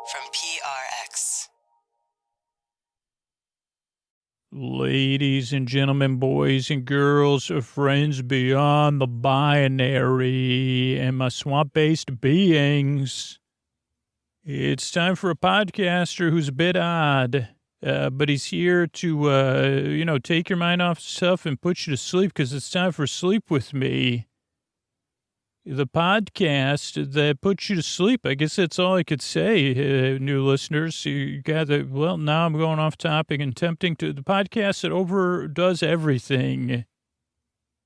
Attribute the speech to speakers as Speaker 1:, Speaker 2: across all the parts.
Speaker 1: from PRX.
Speaker 2: Ladies and gentlemen, boys and girls, friends beyond the binary, and my swamp-based beings, it's time for a podcaster who's a bit odd, but he's here to, take your mind off stuff and put you to sleep, because it's time for Sleep With Me, the podcast that puts you to sleep. I guess that's all I could say, new listeners. You got that. Well, now I'm going off topic and tempting to the podcast that overdoes everything.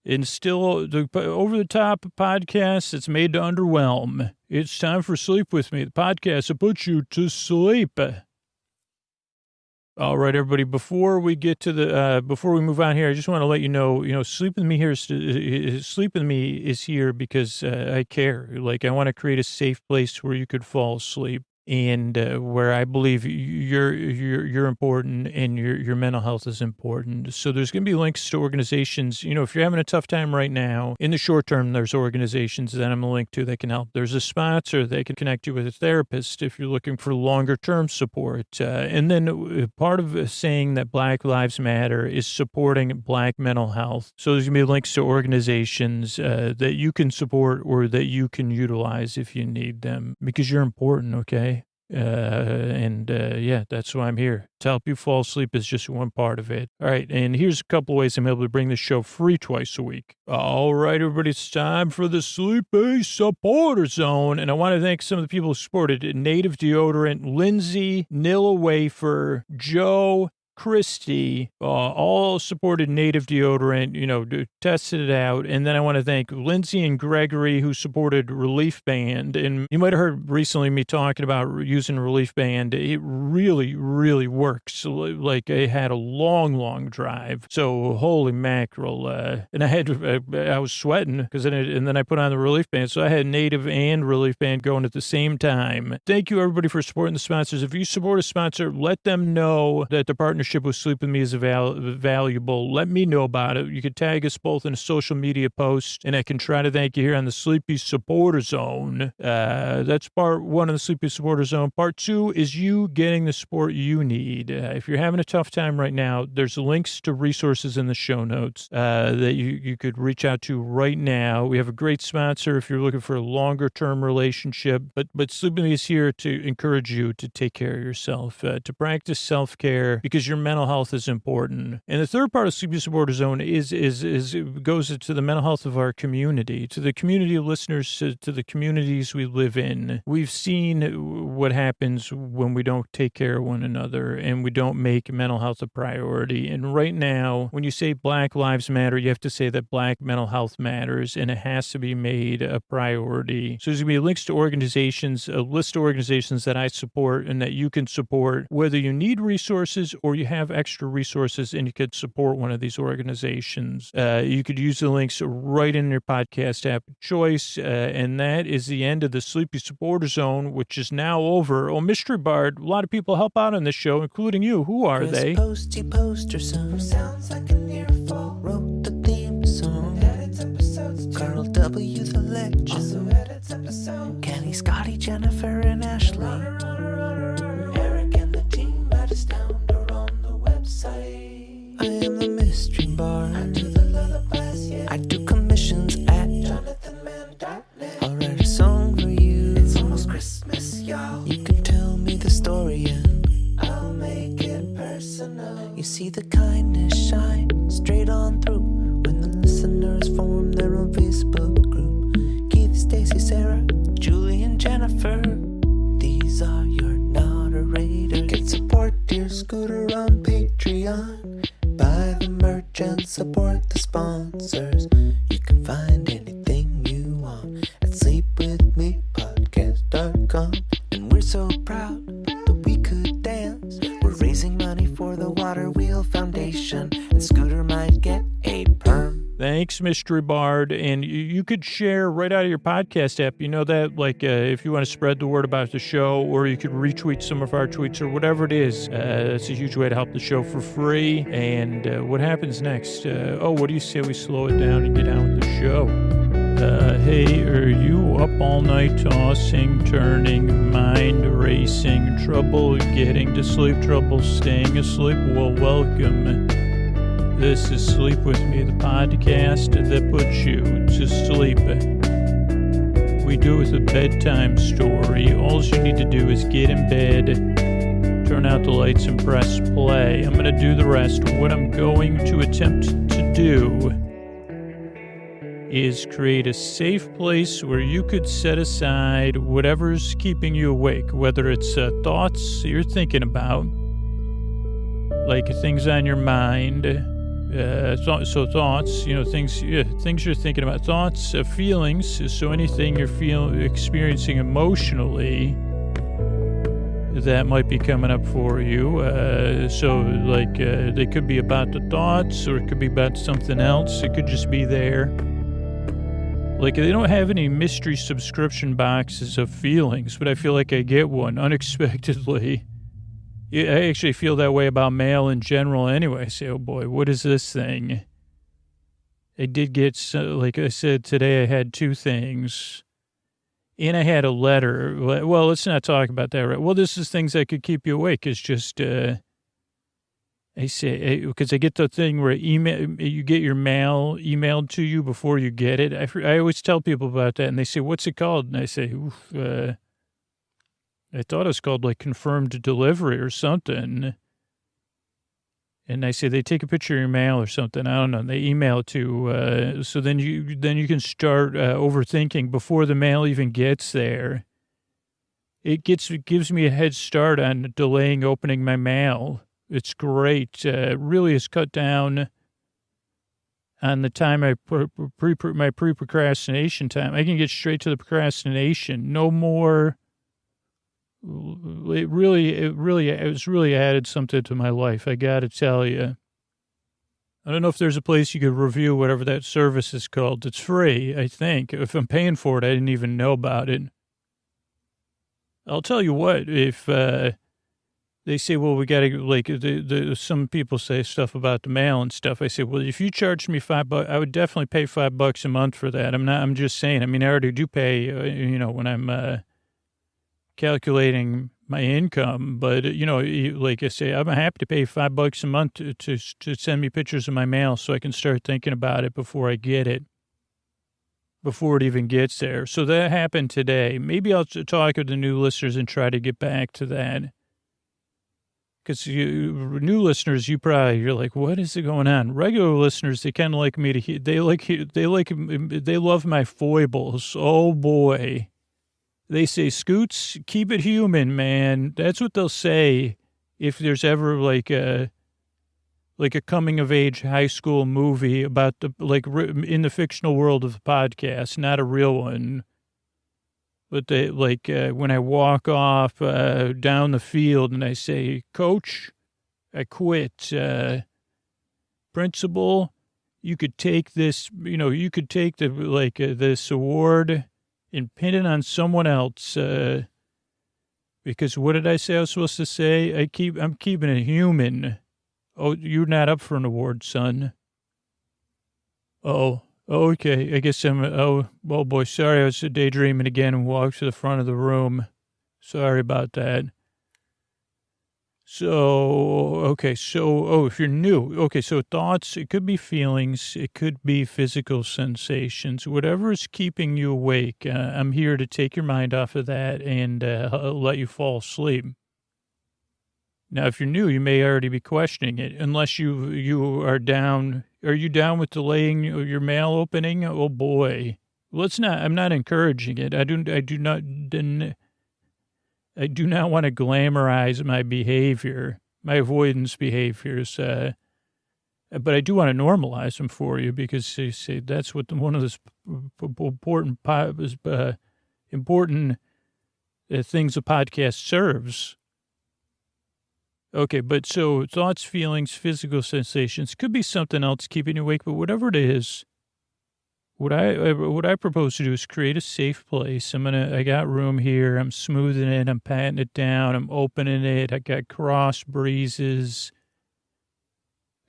Speaker 2: And still, the over-the-top podcast that's made to underwhelm. It's time for Sleep With Me, the podcast that puts you to sleep. All right, everybody, before we get to before we move on here, I just want to let you know, Sleep With Me is here because I care. Like, I want to create a safe place where you could fall asleep, and where I believe you're important and your mental health is important. So there's going to be links to organizations. If you're having a tough time right now, in the short term, there's organizations that I'm going to link to that can help. There's a sponsor that can connect you with a therapist if you're looking for longer term support. And then part of saying that Black Lives Matter is supporting Black mental health. So there's going to be links to organizations that you can support or that you can utilize if you need them, because you're important, okay? That's why I'm here. To help you fall asleep is just one part of it. All right, and here's a couple ways I'm able to bring this show free twice a week. All right, everybody, it's time for the Sleepy Supporter Zone, and I want to thank some of the people who supported it. Native Deodorant, Lindsay, Nilla Wafer, Joe, Christy, all supported Native Deodorant, tested it out. And then I want to thank Lindsay and Gregory, who supported Relief Band. And you might have heard recently me talking about using Relief Band. It really, really works. Like, I had a long drive. So holy mackerel. And I was sweating and then I put on the Relief Band. So I had Native and Relief Band going at the same time. Thank you, everybody, for supporting the sponsors. If you support a sponsor, let them know that the partnership with Sleep With Me is valuable. Let me know about it. You could tag us both in a social media post, and I can try to thank you here on the Sleepy Supporter Zone. That's part one of the Sleepy Supporter Zone. Part two is you getting the support you need. If you're having a tough time right now, there's links to resources in the show notes that you could reach out to right now. We have a great sponsor if you're looking for a longer-term relationship, but Sleep With Me is here to encourage you to take care of yourself, to practice self-care, because your mental health is important. And the third part of Sleepy Supporter Zone goes to the mental health of our community, to the community of listeners, to the communities we live in. We've seen what happens when we don't take care of one another and we don't make mental health a priority. And right now, when you say Black Lives Matter, you have to say that Black mental health matters, and it has to be made a priority. So there's going to be links to organizations, a list of organizations that I support and that you can support, whether you need resources or you have extra resources and you could support one of these organizations. You could use the links right in your podcast app of choice. And that is the end of the Sleepy Supporter Zone, which is now over. Oh, Mystery Bard, a lot of people help out on this show, including you. Who are they?
Speaker 3: Posty poster son sounds like an earful. Wrote the theme song. Edits episodes. Carl W. the legend. Also edits episodes. Kenny, Scotty, Jennifer, and Ashley. Eric and the team at Astound are on the website. I am the mystery bard. I do the lullabies, yeah. I do commissions at JonathanMann.net. I'll write a song for you. It's almost Christmas, y'all. You can tell me the story and I'll make it personal. You see the kindness shine straight on through when the listeners form their own Facebook group. Keith, Stacy, Sarah, Julie, and Jennifer. These are your moderators. Get support dear Scooter on Patreon. Buy the merch and support the sponsors. You can find anything you want at sleepwithmepodcast.com. And we're so proud that we could dance. We're raising money for the Water Wheel Foundation, and Scooter might get a perm.
Speaker 2: Thanks, Mystery Bard. And you could share right out of your podcast app. You know that, like, if you want to spread the word about the show, or you could retweet some of our tweets or whatever it is. It's a huge way to help the show for free. And what happens next? What do you say we slow it down and get on with the show? Hey, are you up all night tossing, turning, mind racing, trouble getting to sleep, trouble staying asleep? Well, welcome. This is Sleep With Me, the podcast that puts you to sleep. We do it with a bedtime story. All you need to do is get in bed, turn out the lights, and press play. I'm going to do the rest. What I'm going to attempt to do is create a safe place where you could set aside whatever's keeping you awake, whether it's thoughts you're thinking about, like things on your mind, so thoughts, things you're thinking about, thoughts, feelings, so anything you're experiencing emotionally that might be coming up for you. They could be about the thoughts, or it could be about something else. It could just be there. Like, they don't have any mystery subscription boxes of feelings, but I feel like I get one unexpectedly. I actually feel that way about mail in general anyway. I say, oh boy, what is this thing? I did get, like I said, today I had two things. And I had a letter. Well, let's not talk about that, right? Well, this is things that could keep you awake. It's just, I say, because I get the thing where you get your mail emailed to you before you get it. I always tell people about that, and they say, what's it called? And I say, I thought it was called, like, confirmed delivery or something. And I say, they take a picture of your mail or something. I don't know. And they email it to, so then you can start overthinking before the mail even gets there. It gives me a head start on delaying opening my mail. It's great. Really has cut down on the time my pre-procrastination time. I can get straight to the procrastination. No more. It's really added something to my life. I got to tell you. I don't know if there's a place you could review whatever that service is called. It's free, I think. If I'm paying for it, I didn't even know about it. I'll tell you what, if, they say, well, we got to, like, some people say stuff about the mail and stuff. I say, well, if you charged me $5, I would definitely pay $5 a month for that. I'm just saying. I mean, I already do pay, when I'm calculating my income. But, like I say, I'm happy to pay $5 a month to send me pictures of my mail so I can start thinking about it before I get it, before it even gets there. So that happened today. Maybe I'll talk with the new listeners and try to get back to that. Because you new listeners, you're like, what is it going on? Regular listeners, they kind of like me to hear. They love my foibles. Oh boy, they say, Scoots, keep it human, man. That's what they'll say if there's ever like a coming of age high school movie about in the fictional world of the podcast, not a real one. But they, when I walk off down the field and I say, Coach, I quit. Principal, you could take this, you could take this award and pin it on someone else. Because what did I say I was supposed to say? I'm keeping it human. Oh, you're not up for an award, son. Oh. Okay, I guess oh boy, sorry, I was daydreaming again and walked to the front of the room. Sorry about that. If you're new, so thoughts, it could be feelings, it could be physical sensations, whatever is keeping you awake. I'm here to take your mind off of that and let you fall asleep. Now, if you're new, you may already be questioning it, unless you are down. Are you down with delaying your mail opening? Oh boy, I'm not encouraging it. I do not want to glamorize my behavior, my avoidance behaviors. But I do want to normalize them for you, because they say that's what one of the important things a podcast serves. Okay, but so thoughts, feelings, physical sensations, could be something else keeping you awake, but whatever it is, what I propose to do is create a safe place. I got room here, I'm smoothing it, I'm patting it down, I'm opening it, I got cross breezes.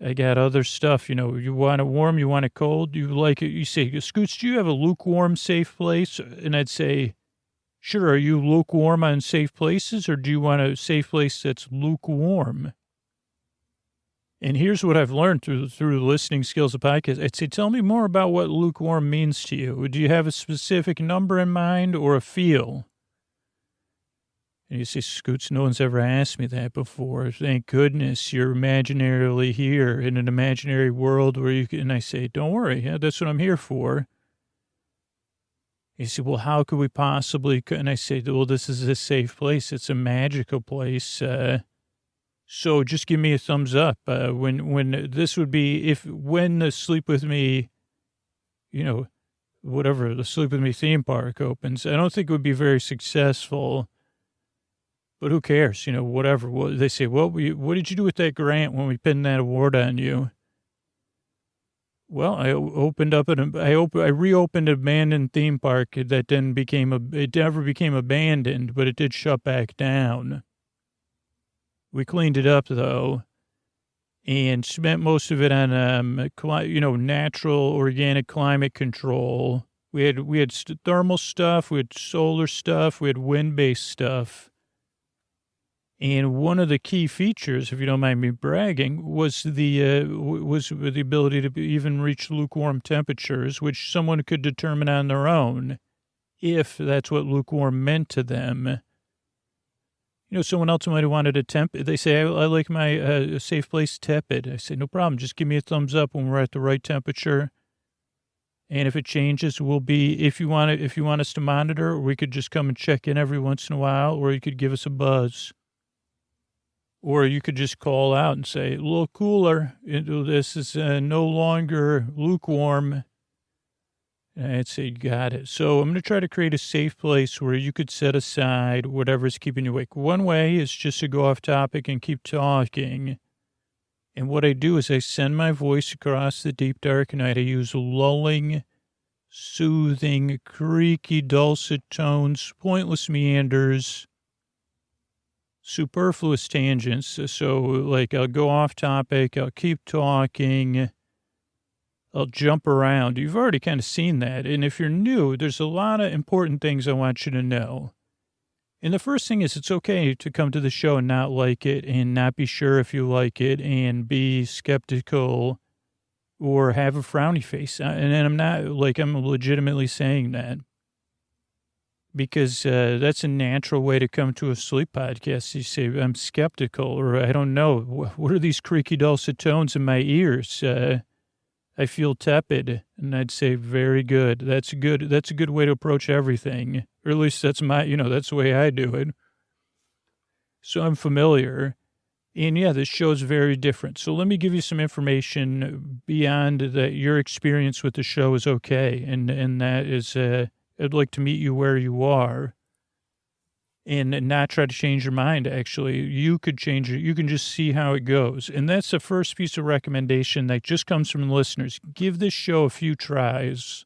Speaker 2: I got other stuff, you want it warm, you want it cold, you like it. You say, Scoots, do you have a lukewarm, safe place? And I'd say, sure, are you lukewarm on safe places, or do you want a safe place that's lukewarm? And here's what I've learned through the listening skills of podcasts. I'd say, tell me more about what lukewarm means to you. Do you have a specific number in mind or a feel? And you say, Scoots, no one's ever asked me that before. Thank goodness you're imaginarily here in an imaginary world where you can, and I say, don't worry. Yeah, that's what I'm here for. You say, well, how could we possibly, and I say, well, this is a safe place. It's a magical place. So just give me a thumbs up. When this would be, when the Sleep With Me, whatever, the Sleep With Me theme park opens, I don't think it would be very successful. But who cares? Whatever. Well, they say, what did you do with that grant when we pinned that award on you? Well, I reopened an abandoned theme park that then it never became abandoned, but it did shut back down. We cleaned it up though, and spent most of it on, natural organic climate control. We had thermal stuff, we had solar stuff, we had wind-based stuff. And one of the key features, if you don't mind me bragging, was the ability to even reach lukewarm temperatures, which someone could determine on their own, if that's what lukewarm meant to them. Someone else might have wanted a temp. They say, I like my safe place tepid. I say, no problem. Just give me a thumbs up when we're at the right temperature. And if it changes, we'll be, if you want us to monitor, we could just come and check in every once in a while, or you could give us a buzz. Or you could just call out and say, a little cooler. This is no longer lukewarm. And I'd say, got it. So I'm going to try to create a safe place where you could set aside whatever's keeping you awake. One way is just to go off topic and keep talking. And what I do is I send my voice across the deep, dark night. I use lulling, soothing, creaky, dulcet tones, pointless meanders, superfluous tangents. So, I'll go off topic, I'll keep talking, I'll jump around. You've already kind of seen that. And if you're new, there's a lot of important things I want you to know. And the first thing is, it's okay to come to the show and not like it and not be sure if you like it and be skeptical or have a frowny face. And I'm not, I'm legitimately saying that. Because that's a natural way to come to a sleep podcast. You say, I'm skeptical, or I don't know. What are these creaky, dulcet tones in my ears? I feel tepid. And I'd say, very good. That's good. That's a good way to approach everything. Or at least that's that's the way I do it. So I'm familiar. And yeah, this show's very different. So let me give you some information beyond that. Your experience with the show is okay. And that is, I'd like to meet you where you are and not try to change your mind. Actually, you could change it. You can just see how it goes. And that's the first piece of recommendation that just comes from the listeners. Give this show a few tries.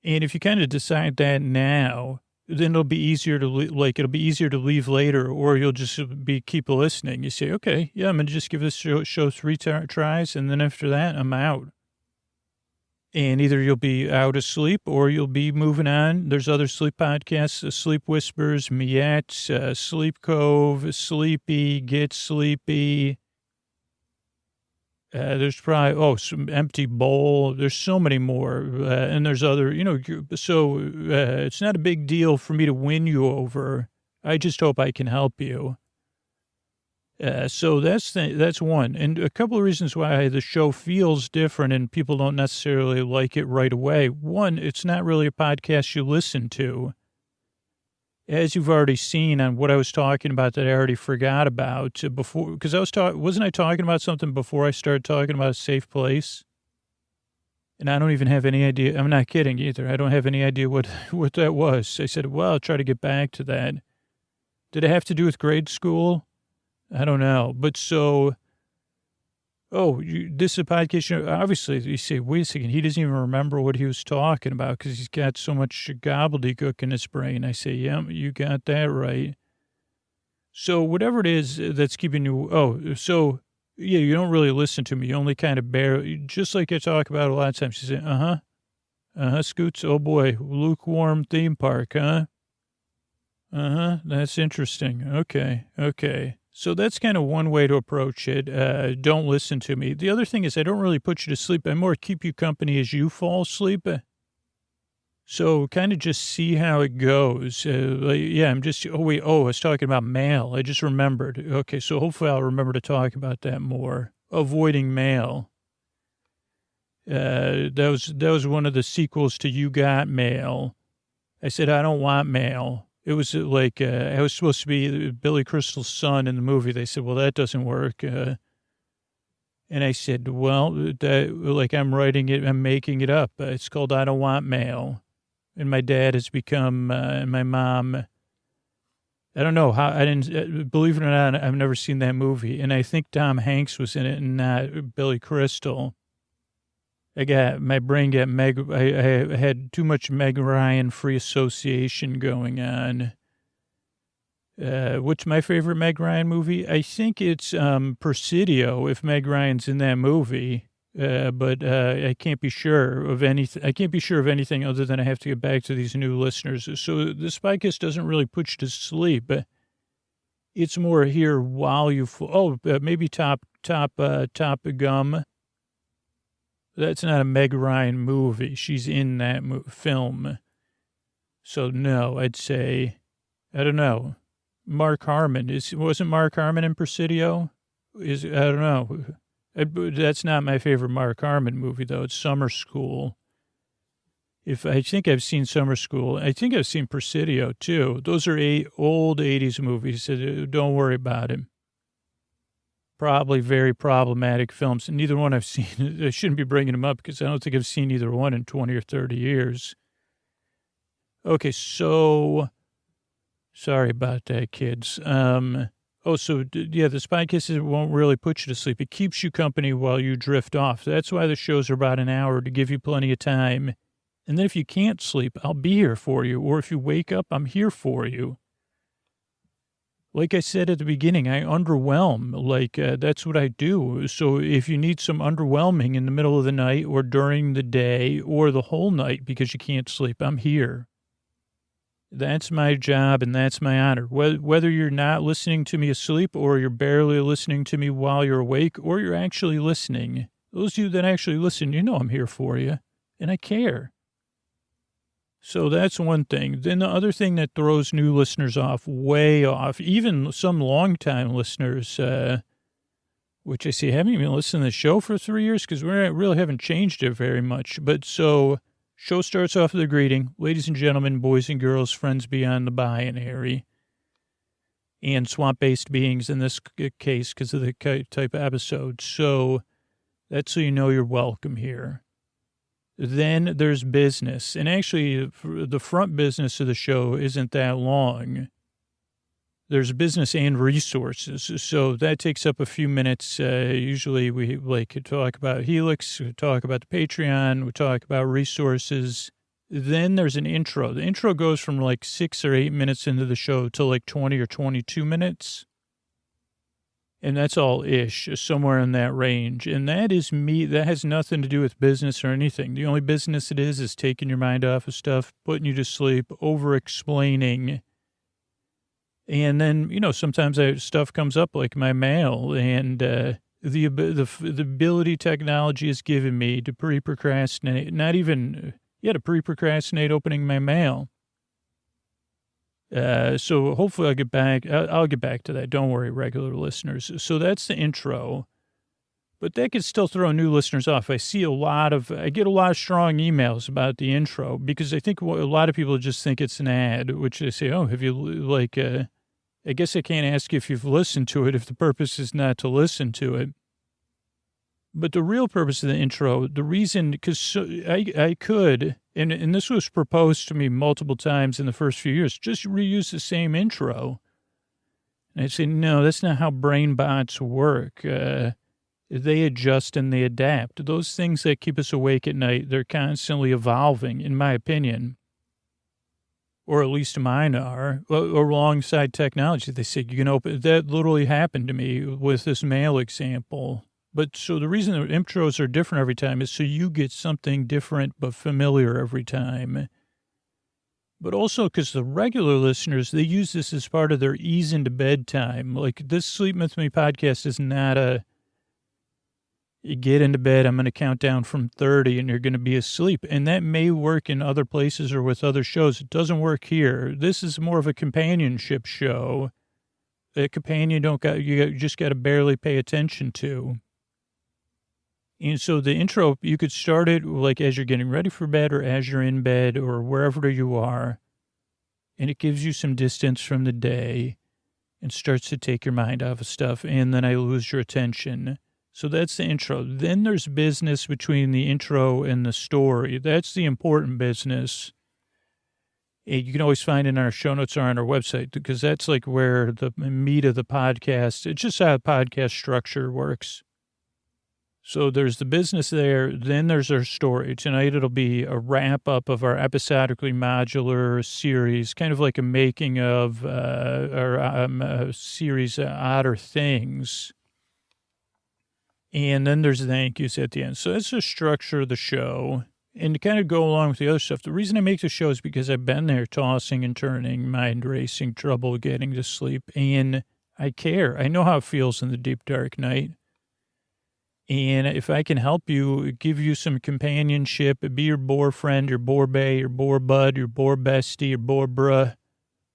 Speaker 2: And if you kind of decide that now, then it'll be easier to it'll be easier to leave later, or you'll just keep listening. You say, okay, yeah, I'm going to just give this show 3 tries. And then after that, I'm out. And either you'll be out of sleep or you'll be moving on. There's other sleep podcasts, Sleep Whispers, Miette, Sleep Cove, Sleepy, Get Sleepy. There's probably, some Empty Bowl. There's so many more. And there's other, so it's not a big deal for me to win you over. I just hope I can help you. So that's one. And a couple of reasons why the show feels different and people don't necessarily like it right away. One, it's not really a podcast you listen to. As you've already seen on what I was talking about that I already forgot about before, because wasn't I talking about something before I started talking about a safe place? And I don't even have any idea. I'm not kidding either. I don't have any idea what that was. I said, well, I'll try to get back to that. Did it have to do with grade school? I don't know. But so, this is a podcast. Obviously, you say, wait a second, he doesn't even remember what he was talking about because he's got so much gobbledygook in his brain. I say, yeah, you got that right. So whatever it is that's keeping you, Yeah, you don't really listen to me. You only kind of just like I talk about a lot of times. You say, Scoots. Oh boy, lukewarm theme park, huh? That's interesting. Okay. So that's kind of one way to approach it. Don't listen to me. The other thing is I don't really put you to sleep. I more keep you company as you fall asleep. So kind of just see how it goes. I'm just, I was talking about mail. I just remembered. Okay, so hopefully I'll remember to talk about that more. Avoiding mail. That was one of the sequels to You Got Mail. I said, I don't want mail. It was like, I was supposed to be Billy Crystal's son in the movie. They said, well, that doesn't work. And I said, well, I'm making it up. It's called I Don't Want Mail. And my dad has become, and my mom, I don't know how, believe it or not, I've never seen that movie. And I think Tom Hanks was in it and not Billy Crystal. My brain got I had too much Meg Ryan free association going on. What's my favorite Meg Ryan movie? I think it's Presidio, if Meg Ryan's in that movie. But I can't be sure of anything. I can't be sure of anything other than I have to get back to these new listeners. So the Spycast doesn't really put you to sleep. It's more here while you. Maybe Top Gum. That's not a Meg Ryan movie. She's in that film. So no, I'd say, I don't know. Mark Harmon wasn't Mark Harmon in Presidio? I don't know. That's not my favorite Mark Harmon movie, though. It's Summer School. I think I've seen Summer School. I think I've seen Presidio, too. Those are old 80s movies, so don't worry about it. Probably very problematic films. And neither one I've seen. I shouldn't be bringing them up because I don't think I've seen either one in 20 or 30 years. Okay, so sorry about that, kids. The Spycast won't really put you to sleep. It keeps you company while you drift off. That's why the shows are about an hour, to give you plenty of time. And then if you can't sleep, I'll be here for you. Or if you wake up, I'm here for you. Like I said at the beginning, I underwhelm. That's what I do. So if you need some underwhelming in the middle of the night or during the day or the whole night because you can't sleep, I'm here. That's my job and that's my honor. Whether you're not listening to me asleep or you're barely listening to me while you're awake or you're actually listening, those of you that actually listen, you know I'm here for you and I care. So that's one thing. Then the other thing that throws new listeners way off, even some longtime listeners, which I see haven't even listened to the show for 3 years because we really haven't changed it very much. But so show starts off with a greeting. Ladies and gentlemen, boys and girls, friends beyond the binary, and swamp-based beings in this case because of the type of episode. So that's so you know you're welcome here. Then there's business. And actually, the front business of the show isn't that long. There's business and resources. So that takes up a few minutes. Usually we talk about Helix, we talk about the Patreon, we talk about resources. Then there's an intro. The intro goes from 6 or 8 minutes into the show to 20 or 22 minutes. And that's all ish, somewhere in that range. And that is me. That has nothing to do with business or anything. The only business it is taking your mind off of stuff, putting you to sleep, over-explaining. And then, sometimes stuff comes up like my mail and the ability technology has given me to pre-procrastinate, to pre-procrastinate opening my mail. So hopefully I'll get back to that. Don't worry, regular listeners. So that's the intro, but that could still throw new listeners off. I get a lot of strong emails about the intro because I think a lot of people just think it's an ad, which they say, oh, have you I guess I can't ask if you've listened to it if the purpose is not to listen to it. But the real purpose of the intro, the reason, because I could, and this was proposed to me multiple times in the first few years, just reuse the same intro. And I'd say, no, that's not how brain bots work. They adjust and they adapt. Those things that keep us awake at night, they're constantly evolving, in my opinion. or at least mine are, alongside technology. They say you can open, that literally happened to me with this mail example. But so the reason the intros are different every time is so you get something different but familiar every time. But also because the regular listeners, they use this as part of their ease into bedtime. Like this Sleep With Me podcast is not a, you get into bed, I'm going to count down from 30 and you're going to be asleep. And that may work in other places or with other shows. It doesn't work here. This is more of a companionship show. A companion you just got to barely pay attention to. And so the intro, you could start it like as you're getting ready for bed or as you're in bed or wherever you are. And it gives you some distance from the day and starts to take your mind off of stuff. And then I lose your attention. So that's the intro. Then there's business between the intro and the story. That's the important business. And you can always find it in our show notes or on our website because that's like where the meat of the podcast, it's just how the podcast structure works. So there's the business there. Then there's our story. Tonight it'll be a wrap up of our episodically modular series, kind of like a making of our series Otter Things. And then there's the thank yous at the end. So that's the structure of the show. And to kind of go along with the other stuff, the reason I make the show is because I've been there tossing and turning, mind racing, trouble getting to sleep. And I care. I know how it feels in the deep, dark night. And if I can help you, give you some companionship, be your boar friend, your boar bae, your boar bud, your boar bestie, your boar bruh,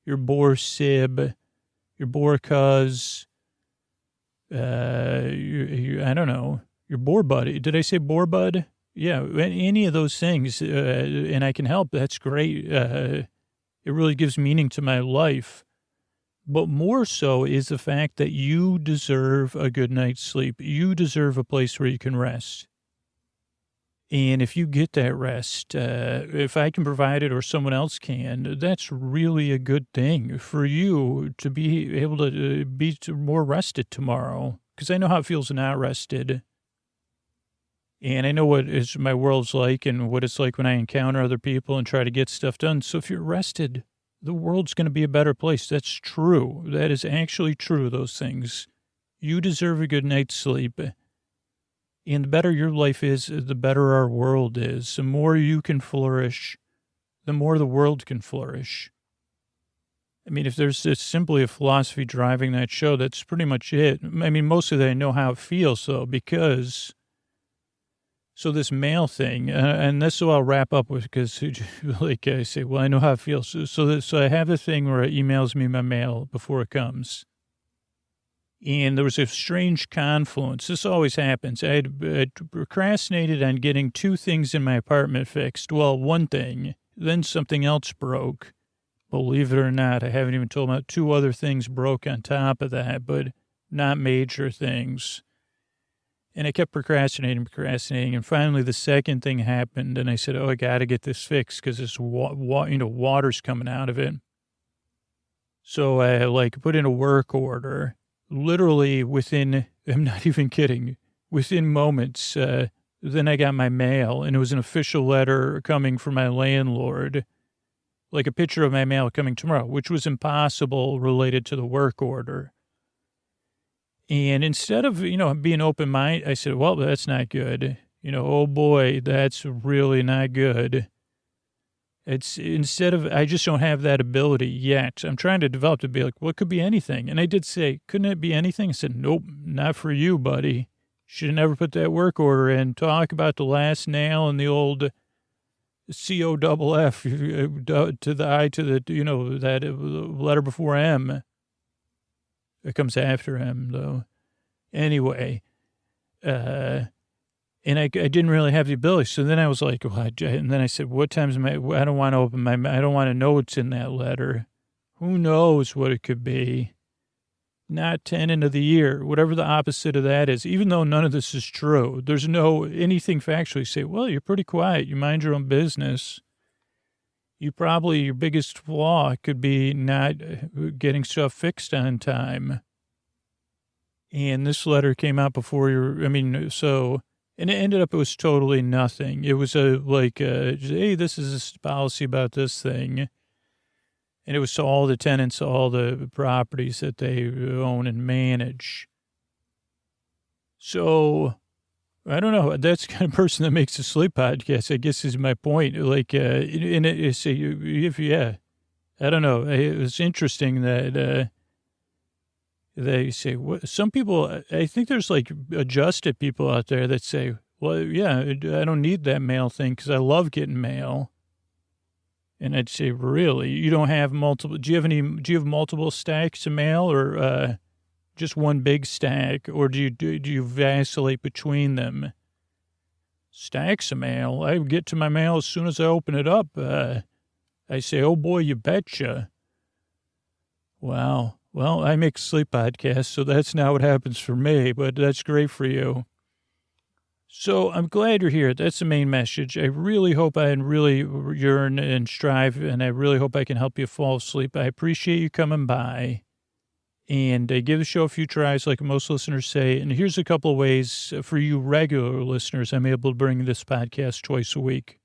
Speaker 2: your boar sib, your boar cuz, I don't know, your boar buddy. Did I say boar bud? Yeah, any of those things, and I can help. That's great. It really gives meaning to my life. But more so is the fact that you deserve a good night's sleep. You deserve a place where you can rest. And if you get that rest, if I can provide it or someone else can, that's really a good thing for you to be able to be more rested tomorrow. Because I know how it feels not rested. And I know what my world's like and what it's like when I encounter other people and try to get stuff done. So if you're rested, the world's going to be a better place. That's true. That is actually true, those things. You deserve a good night's sleep. And the better your life is, the better our world is. The more you can flourish, the more the world can flourish. I mean, if there's simply a philosophy driving that show, that's pretty much it. I mean, mostly I know how it feels, though, because... So this mail thing, and this is what I'll wrap up with, because like I say, well, I know how it feels. So I have a thing where it emails me my mail before it comes. And there was a strange confluence. This always happens. I had procrastinated on getting 2 things in my apartment fixed. Well, one thing, then something else broke. Believe it or not, I haven't even told about 2 other things broke on top of that, but not major things. And I kept procrastinating, and finally the second thing happened, and I said, "Oh, I got to get this fixed because this water's coming out of it." So I put in a work order, literally within, I'm not even kidding, within moments. Then I got my mail, and it was an official letter coming from my landlord, like a picture of my mail coming tomorrow, which was impossible related to the work order. And instead of, being open-minded, I said, well, that's not good. Oh boy, that's really not good. It's instead of, I just don't have that ability yet. I'm trying to develop to be like, well, it could be anything. And I did say, couldn't it be anything? I said, nope, not for you, buddy. Should have never put that work order in. Talk about the last nail and the old COFF to the I to the, that letter before M. It comes after him, though. Anyway, and I didn't really have the ability. So then I was like, well, and then I said, what time's I don't want to open I don't want to know what's in that letter. Who knows what it could be? Not 10 into the year, whatever the opposite of that is, even though none of this is true. There's no anything factually say, well, you're pretty quiet. You mind your own business. Your biggest flaw could be not getting stuff fixed on time. And this letter came out before and it ended up, it was totally nothing. It was hey, this is a policy about this thing. And it was to all the tenants, all the properties that they own and manage. So, I don't know. That's the kind of person that makes a sleep podcast, I guess is my point. Like, and yeah, I don't know. It was interesting that they say, some people, I think there's like adjusted people out there that say, well, yeah, I don't need that mail thing because I love getting mail. And I'd say, really? You don't have multiple, do you have multiple stacks of mail or just one big stack? Or do you vacillate between them? Stacks of mail. I get to my mail as soon as I open it up. I say, oh boy, you betcha. Wow. Well, I make sleep podcasts, so that's not what happens for me, but that's great for you. So I'm glad you're here. That's the main message. I really hope I really yearn and strive, and I really hope I can help you fall asleep. I appreciate you coming by. And give the show a few tries, like most listeners say. And here's a couple of ways for you regular listeners I'm able to bring this podcast twice a week.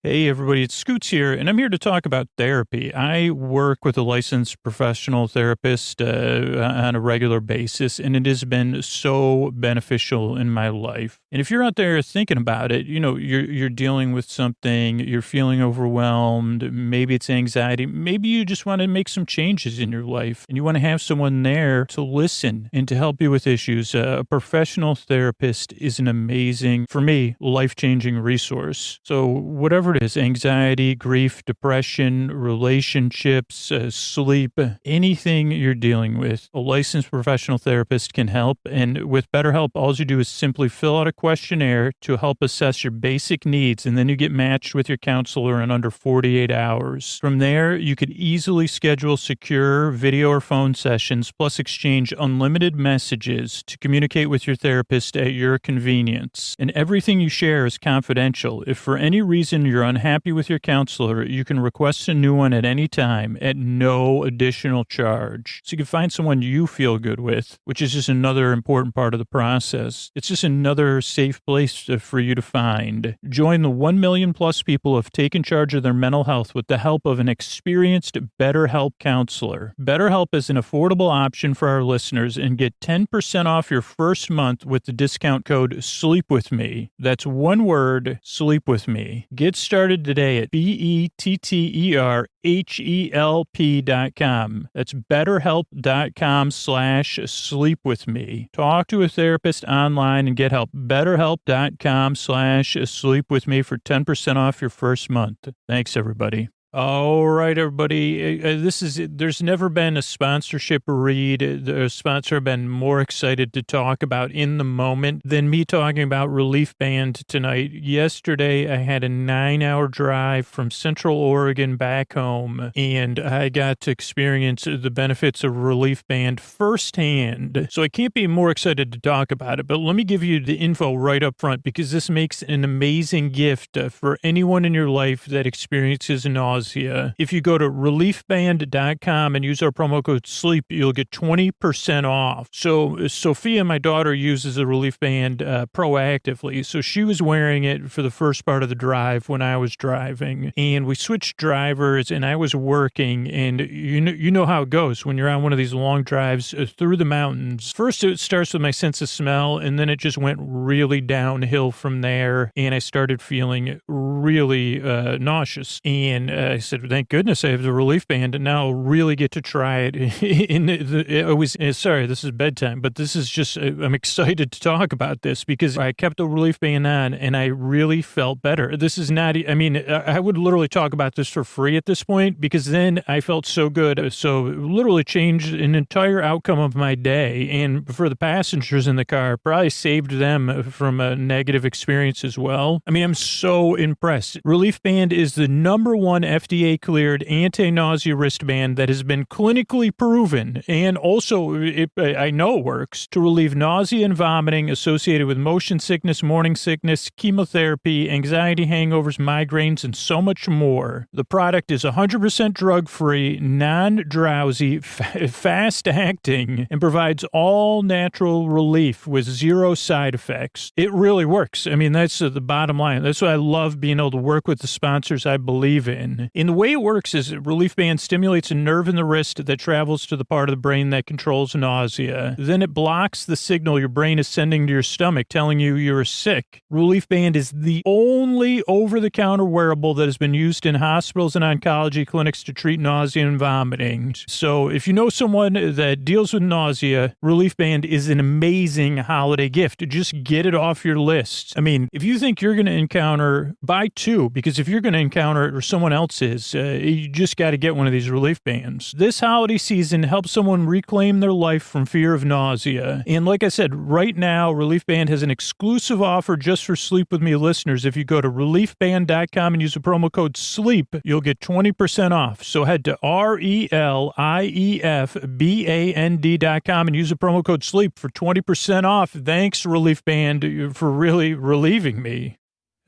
Speaker 2: Hey, everybody, it's Scoots here, and I'm here to talk about therapy. I work with a licensed professional therapist on a regular basis, and it has been so beneficial in my life. And if you're out there thinking about it, you know, you're dealing with something, you're feeling overwhelmed, maybe it's anxiety, maybe you just want to make some changes in your life, and you want to have someone there to listen and to help you with issues. A professional therapist is an amazing, for me, life-changing resource. So whatever it is, anxiety, grief, depression, relationships, sleep, anything you're dealing with, a licensed professional therapist can help. And with BetterHelp, all you do is simply fill out a questionnaire to help assess your basic needs, and then you get matched with your counselor in under 48 hours. From there, you could easily schedule secure video or phone sessions, plus exchange unlimited messages to communicate with your therapist at your convenience. And everything you share is confidential. If for any reason you're unhappy with your counselor, you can request a new one at any time at no additional charge. So you can find someone you feel good with, which is just another important part of the process. It's just another safe place for you to find. Join the 1 million plus people who have taken charge of their mental health with the help of an experienced BetterHelp counselor. BetterHelp is an affordable option for our listeners, and get 10% off your first month with the discount code SLEEPWITHME. That's one word, SLEEPWITHME. Get started today at BetterHelp.com. That's BetterHelp.com/sleepwithme. Talk to a therapist online and get help. BetterHelp.com/sleepwithme for 10% off your first month. Thanks, everybody. All right, everybody. There's never been a sponsorship read. The sponsor have been more excited to talk about in the moment than me talking about Relief Band tonight. Yesterday, I had a 9-hour drive from Central Oregon back home, and I got to experience the benefits of Relief Band firsthand. So I can't be more excited to talk about it, but let me give you the info right up front, because this makes an amazing gift for anyone in your life that experiences nausea. If you go to reliefband.com and use our promo code SLEEP, you'll get 20% off. So Sophia, my daughter, uses a Relief Band proactively. So she was wearing it for the first part of the drive when I was driving, and we switched drivers, and I was working, and you know how it goes when you're on one of these long drives through the mountains. First, it starts with my sense of smell, and then it just went really downhill from there, and I started feeling really nauseous. And I said, thank goodness I have the Relief Band, and now I'll really get to try it. Sorry, this is bedtime, but this is just, I'm excited to talk about this because I kept the Relief Band on and I really felt better. This is not, I would literally talk about this for free at this point, because then I felt so good. So it literally changed an entire outcome of my day. And for the passengers in the car, probably saved them from a negative experience as well. I mean, I'm so impressed. Relief Band is the #1 FDA-cleared anti-nausea wristband that has been clinically proven, and also I know it works, to relieve nausea and vomiting associated with motion sickness, morning sickness, chemotherapy, anxiety, hangovers, migraines, and so much more. The product is 100% drug-free, non-drowsy, fast-acting, and provides all-natural relief with 0 side effects. It really works. I mean, that's the bottom line. That's why I love being able to work with the sponsors I believe in. And the way it works is Relief Band stimulates a nerve in the wrist that travels to the part of the brain that controls nausea. Then it blocks the signal your brain is sending to your stomach, telling you you're sick. Relief Band is the only over-the-counter wearable that has been used in hospitals and oncology clinics to treat nausea and vomiting. So if you know someone that deals with nausea, Relief Band is an amazing holiday gift. Just get it off your list. I mean, if you think you're going to encounter, buy two, because if you're going to encounter it or someone else is, you just got to get one of these Relief Bands. This holiday season, help someone reclaim their life from fear of nausea. And like I said, right now, Relief Band has an exclusive offer just for Sleep With Me listeners. If you go to reliefband.com and use the promo code SLEEP, you'll get 20% off. So head to RELIEFBAND.com and use the promo code SLEEP for 20% off. Thanks, Relief Band, for really relieving me.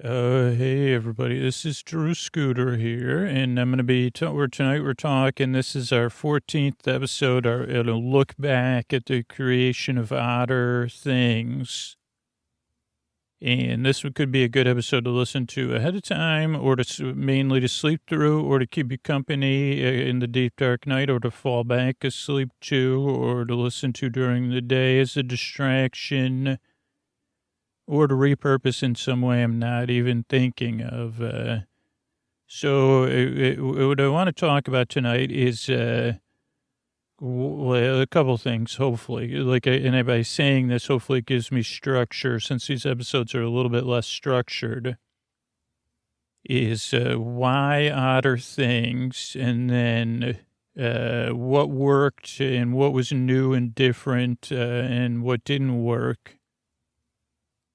Speaker 2: Hey everybody, this is Drew Scooter here, and I'm going to be, tonight we're talking, this is our 14th episode, it'll look back at the creation of Otter things. And this could be a good episode to listen to ahead of time, or mainly to sleep through, or to keep you company in the deep dark night, or to fall back asleep to, or to listen to during the day as a distraction, or to repurpose in some way I'm not even thinking of. So what I want to talk about tonight is a couple things, hopefully. And by saying this, hopefully it gives me structure, since these episodes are a little bit less structured, is why Otter things, and then what worked and what was new and different and what didn't work.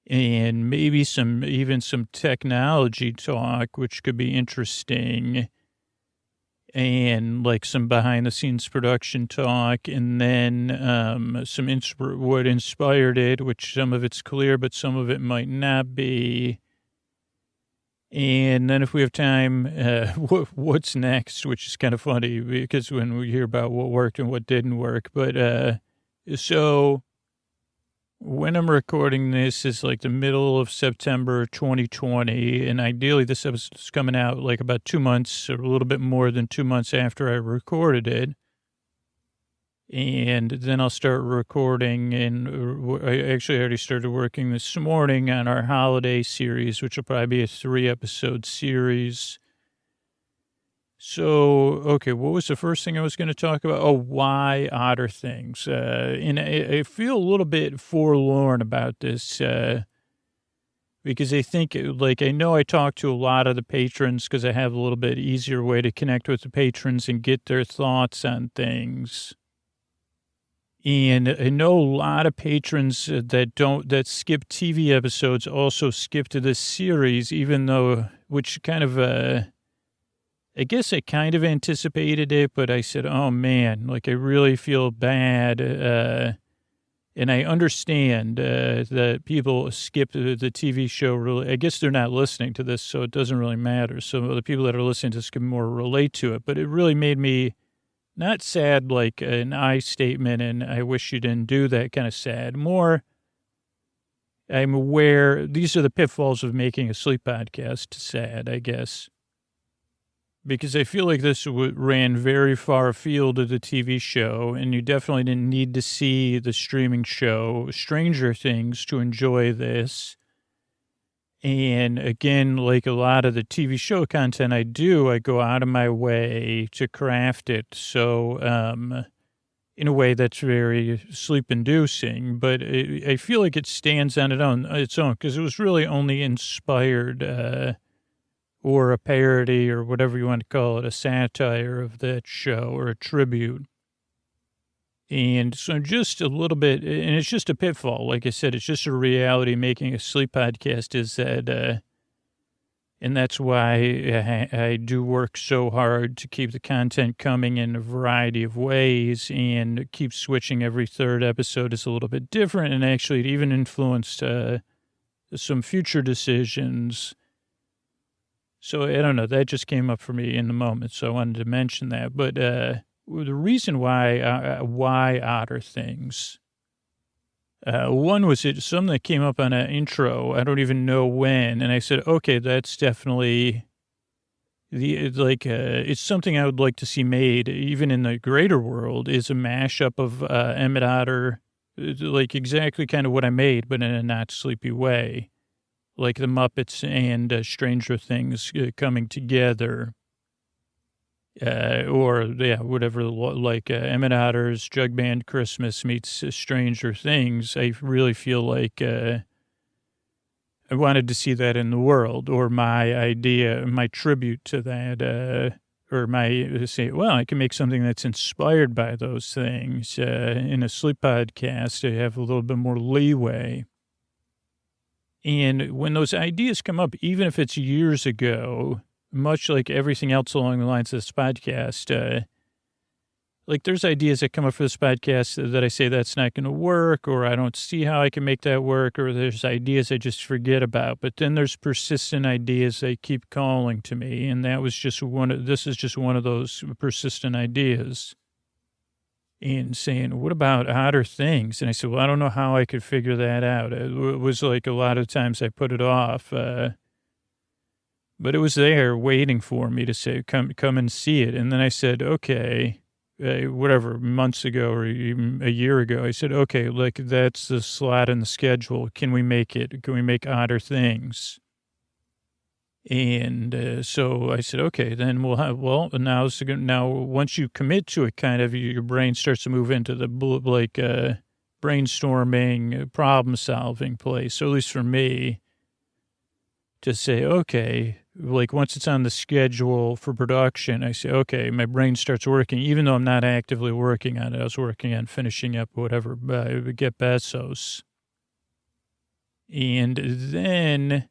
Speaker 2: And maybe some technology talk, which could be interesting, and like some behind the scenes production talk, and then what inspired it, which some of it's clear, but some of it might not be. And then if we have time, what's next, which is kind of funny because when we hear about what worked and what didn't work, but so when I'm recording this is like the middle of September 2020, and ideally this episode is coming out like about 2 months or a little bit more than 2 months after I recorded it. And then I'll start recording, and I actually already started working this morning on our holiday series, which will probably be a 3-episode series. So, okay, what was the first thing I was going to talk about? Oh, why Otter things. And I feel a little bit forlorn about this because I think, I know I talk to a lot of the patrons because I have a little bit easier way to connect with the patrons and get their thoughts on things. And I know a lot of patrons that skip TV episodes also skip to this series, even though, which kind of, I guess I kind of anticipated it, but I said, oh man, I really feel bad. And I understand that people skip the TV show. Really, I guess they're not listening to this, so it doesn't really matter. So the people that are listening to this can more relate to it, but it really made me not sad, like an I statement, and I wish you didn't do that kind of sad. More, I'm aware these are the pitfalls of making a sleep podcast sad, I guess. Because I feel like this ran very far afield of the TV show, and you definitely didn't need to see the streaming show Stranger Things to enjoy this. And again, like a lot of the TV show content I do, I go out of my way to craft it. So, in a way that's very sleep-inducing, but I feel like it stands on its own, because it was really only inspired, or a parody or whatever you want to call it, a satire of that show or a tribute. And so just a little bit, and it's just a pitfall. Like I said, it's just a reality. Making a sleep podcast is that, and that's why I do work so hard to keep the content coming in a variety of ways, and keep switching. Every third episode is a little bit different, and actually it even influenced some future decisions. So I don't know, that just came up for me in the moment, so I wanted to mention that. But the reason why Otter things, one was something that came up on an intro, I don't even know when, and I said, okay, that's definitely It's something I would like to see made, even in the greater world, is a mashup of Emmett Otter, like exactly kind of what I made, but in a not sleepy way, like the Muppets and Stranger Things coming together. Whatever, like Emmett Otter's Jug Band Christmas meets Stranger Things. I really feel like I wanted to see that in the world, or my idea, my tribute to that, or I can make something that's inspired by those things in a sleep podcast. I have a little bit more leeway. And when those ideas come up, even if it's years ago, much like everything else along the lines of this podcast, like there's ideas that come up for this podcast that I say that's not going to work, or I don't see how I can make that work, or there's ideas I just forget about. But then there's persistent ideas that keep calling to me, and this is just one of those persistent ideas. And saying, what about Otter things? And I said, well, I don't know how I could figure that out. It was like a lot of times I put it off, but it was there waiting for me to say, come and see it. And then I said, okay, whatever, months ago or even a year ago, I said, okay, like that's the slot in the schedule. Can we make it? Can we make Otter things? And so I said, okay, then we'll have, now once you commit to it, kind of your brain starts to move into the brainstorming, problem solving place. So at least for me, to say, okay, like once it's on the schedule for production, I say, okay, my brain starts working, even though I'm not actively working on it. I was working on finishing up whatever, Get Bezos. And then,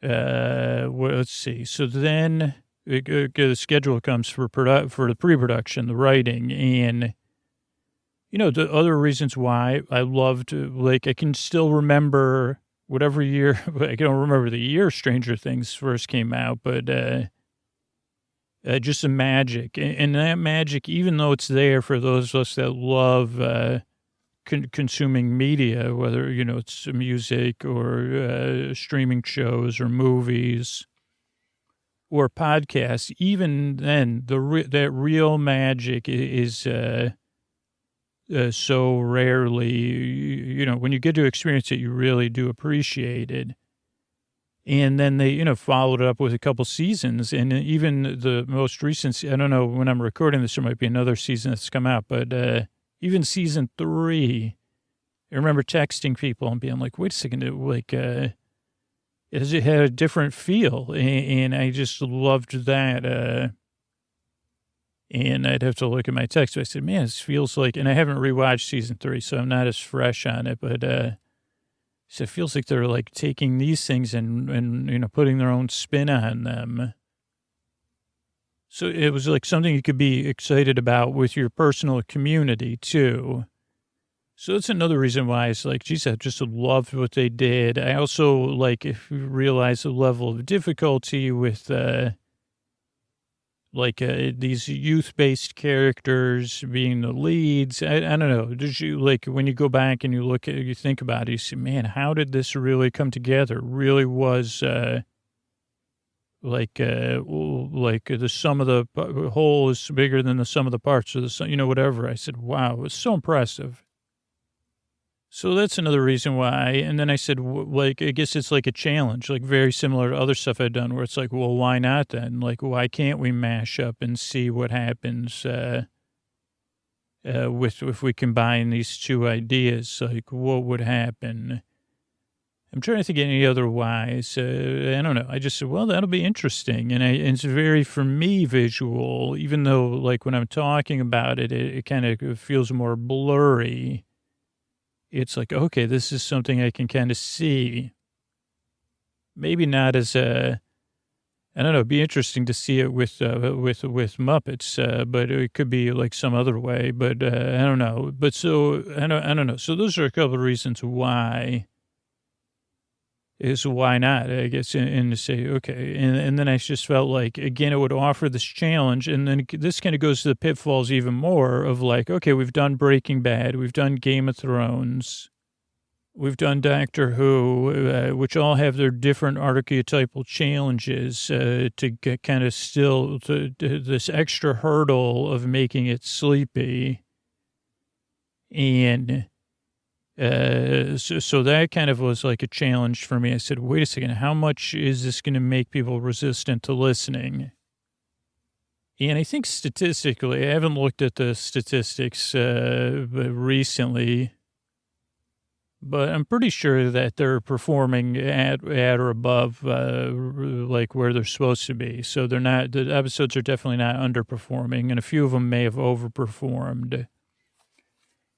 Speaker 2: let's see. So then the schedule comes for the pre-production, the writing, and the other reasons why I loved, like, I can still remember whatever year, I don't remember the year Stranger Things first came out, but just the magic. And that magic, even though it's there for those of us that love consuming media, whether, it's music or streaming shows or movies or podcasts, even then, that real magic is so rarely, when you get to experience it, you really do appreciate it. And then they, followed it up with a couple seasons. And even the most recent, I don't know, when I'm recording this, there might be another season that's come out, but even season 3, I remember texting people and being like, wait a second, it had a different feel. And I just loved that. And I'd have to look at my text. I said, man, this feels like, and I haven't rewatched season 3, so I'm not as fresh on it, but so it feels like they're like taking these things and putting their own spin on them. So it was like something you could be excited about with your personal community too. So that's another reason why it's like, geez, I just loved what they did. I also like, if you realize the level of difficulty with, these youth-based characters being the leads. I don't know. Did you, like, when you go back and you think about it, you say, man, how did this really come together? It really was, the sum of the whole is bigger than the sum of the parts, or whatever. I said, wow, it was so impressive. So that's another reason why. And then I said, I guess it's like a challenge, like very similar to other stuff I've done where it's like, well, why not then? Like, why can't we mash up and see what happens if we combine these two ideas? Like, what would happen? I'm trying to think of any other whys. I don't know. I just said, well, that'll be interesting. And it's very, for me, visual, even though, like, when I'm talking about it, it kind of feels more blurry. It's like, okay, this is something I can kind of see. Maybe not as I don't know, it'd be interesting to see it with Muppets, but it could be like some other way, but I don't know. But so, I don't know. So those are a couple of reasons why not, I guess, and to say, okay. And then I just felt like, again, it would offer this challenge. And then this kind of goes to the pitfalls even more of like, okay, we've done Breaking Bad. We've done Game of Thrones. We've done Doctor Who, which all have their different archetypal challenges to get kind of still to this extra hurdle of making it sleepy. And so that kind of was like a challenge for me. I said, wait a second, how much is this going to make people resistant to listening? And I think statistically, I haven't looked at the statistics recently, but I'm pretty sure that they're performing at or above like where they're supposed to be. So they're not, the episodes are definitely not underperforming, and a few of them may have overperformed.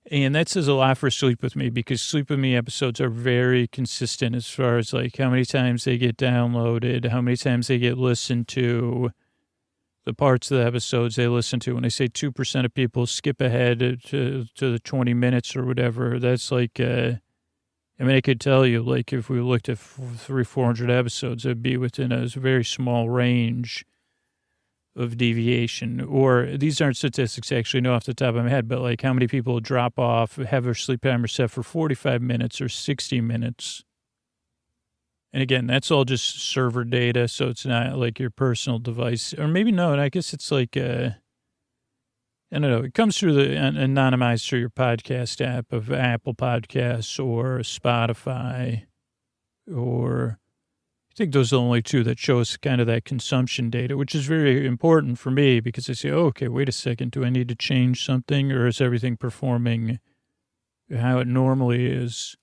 Speaker 2: And that says a lot for Sleep With Me, because Sleep With Me episodes are very consistent as far as like how many times they get downloaded, how many times they get listened to, the parts of the episodes they listen to. When I say 2% of people skip ahead to the 20 minutes or whatever, that's like, I mean, I could tell you, like, if we looked at 400 episodes, it'd be within a very small range of deviation. Or these aren't statistics I actually know off the top of my head, but like how many people drop off, have their sleep timer set for 45 minutes or 60 minutes. And again, that's all just server data, so it's not like your personal device. Or maybe no, and I guess it's like, I don't know, it comes through the anonymized through your podcast app of Apple Podcasts or Spotify, or I think those are the only two that show us kind of that consumption data, which is very important for me because I say, oh, okay, wait a second, do I need to change something, or is everything performing how it normally is?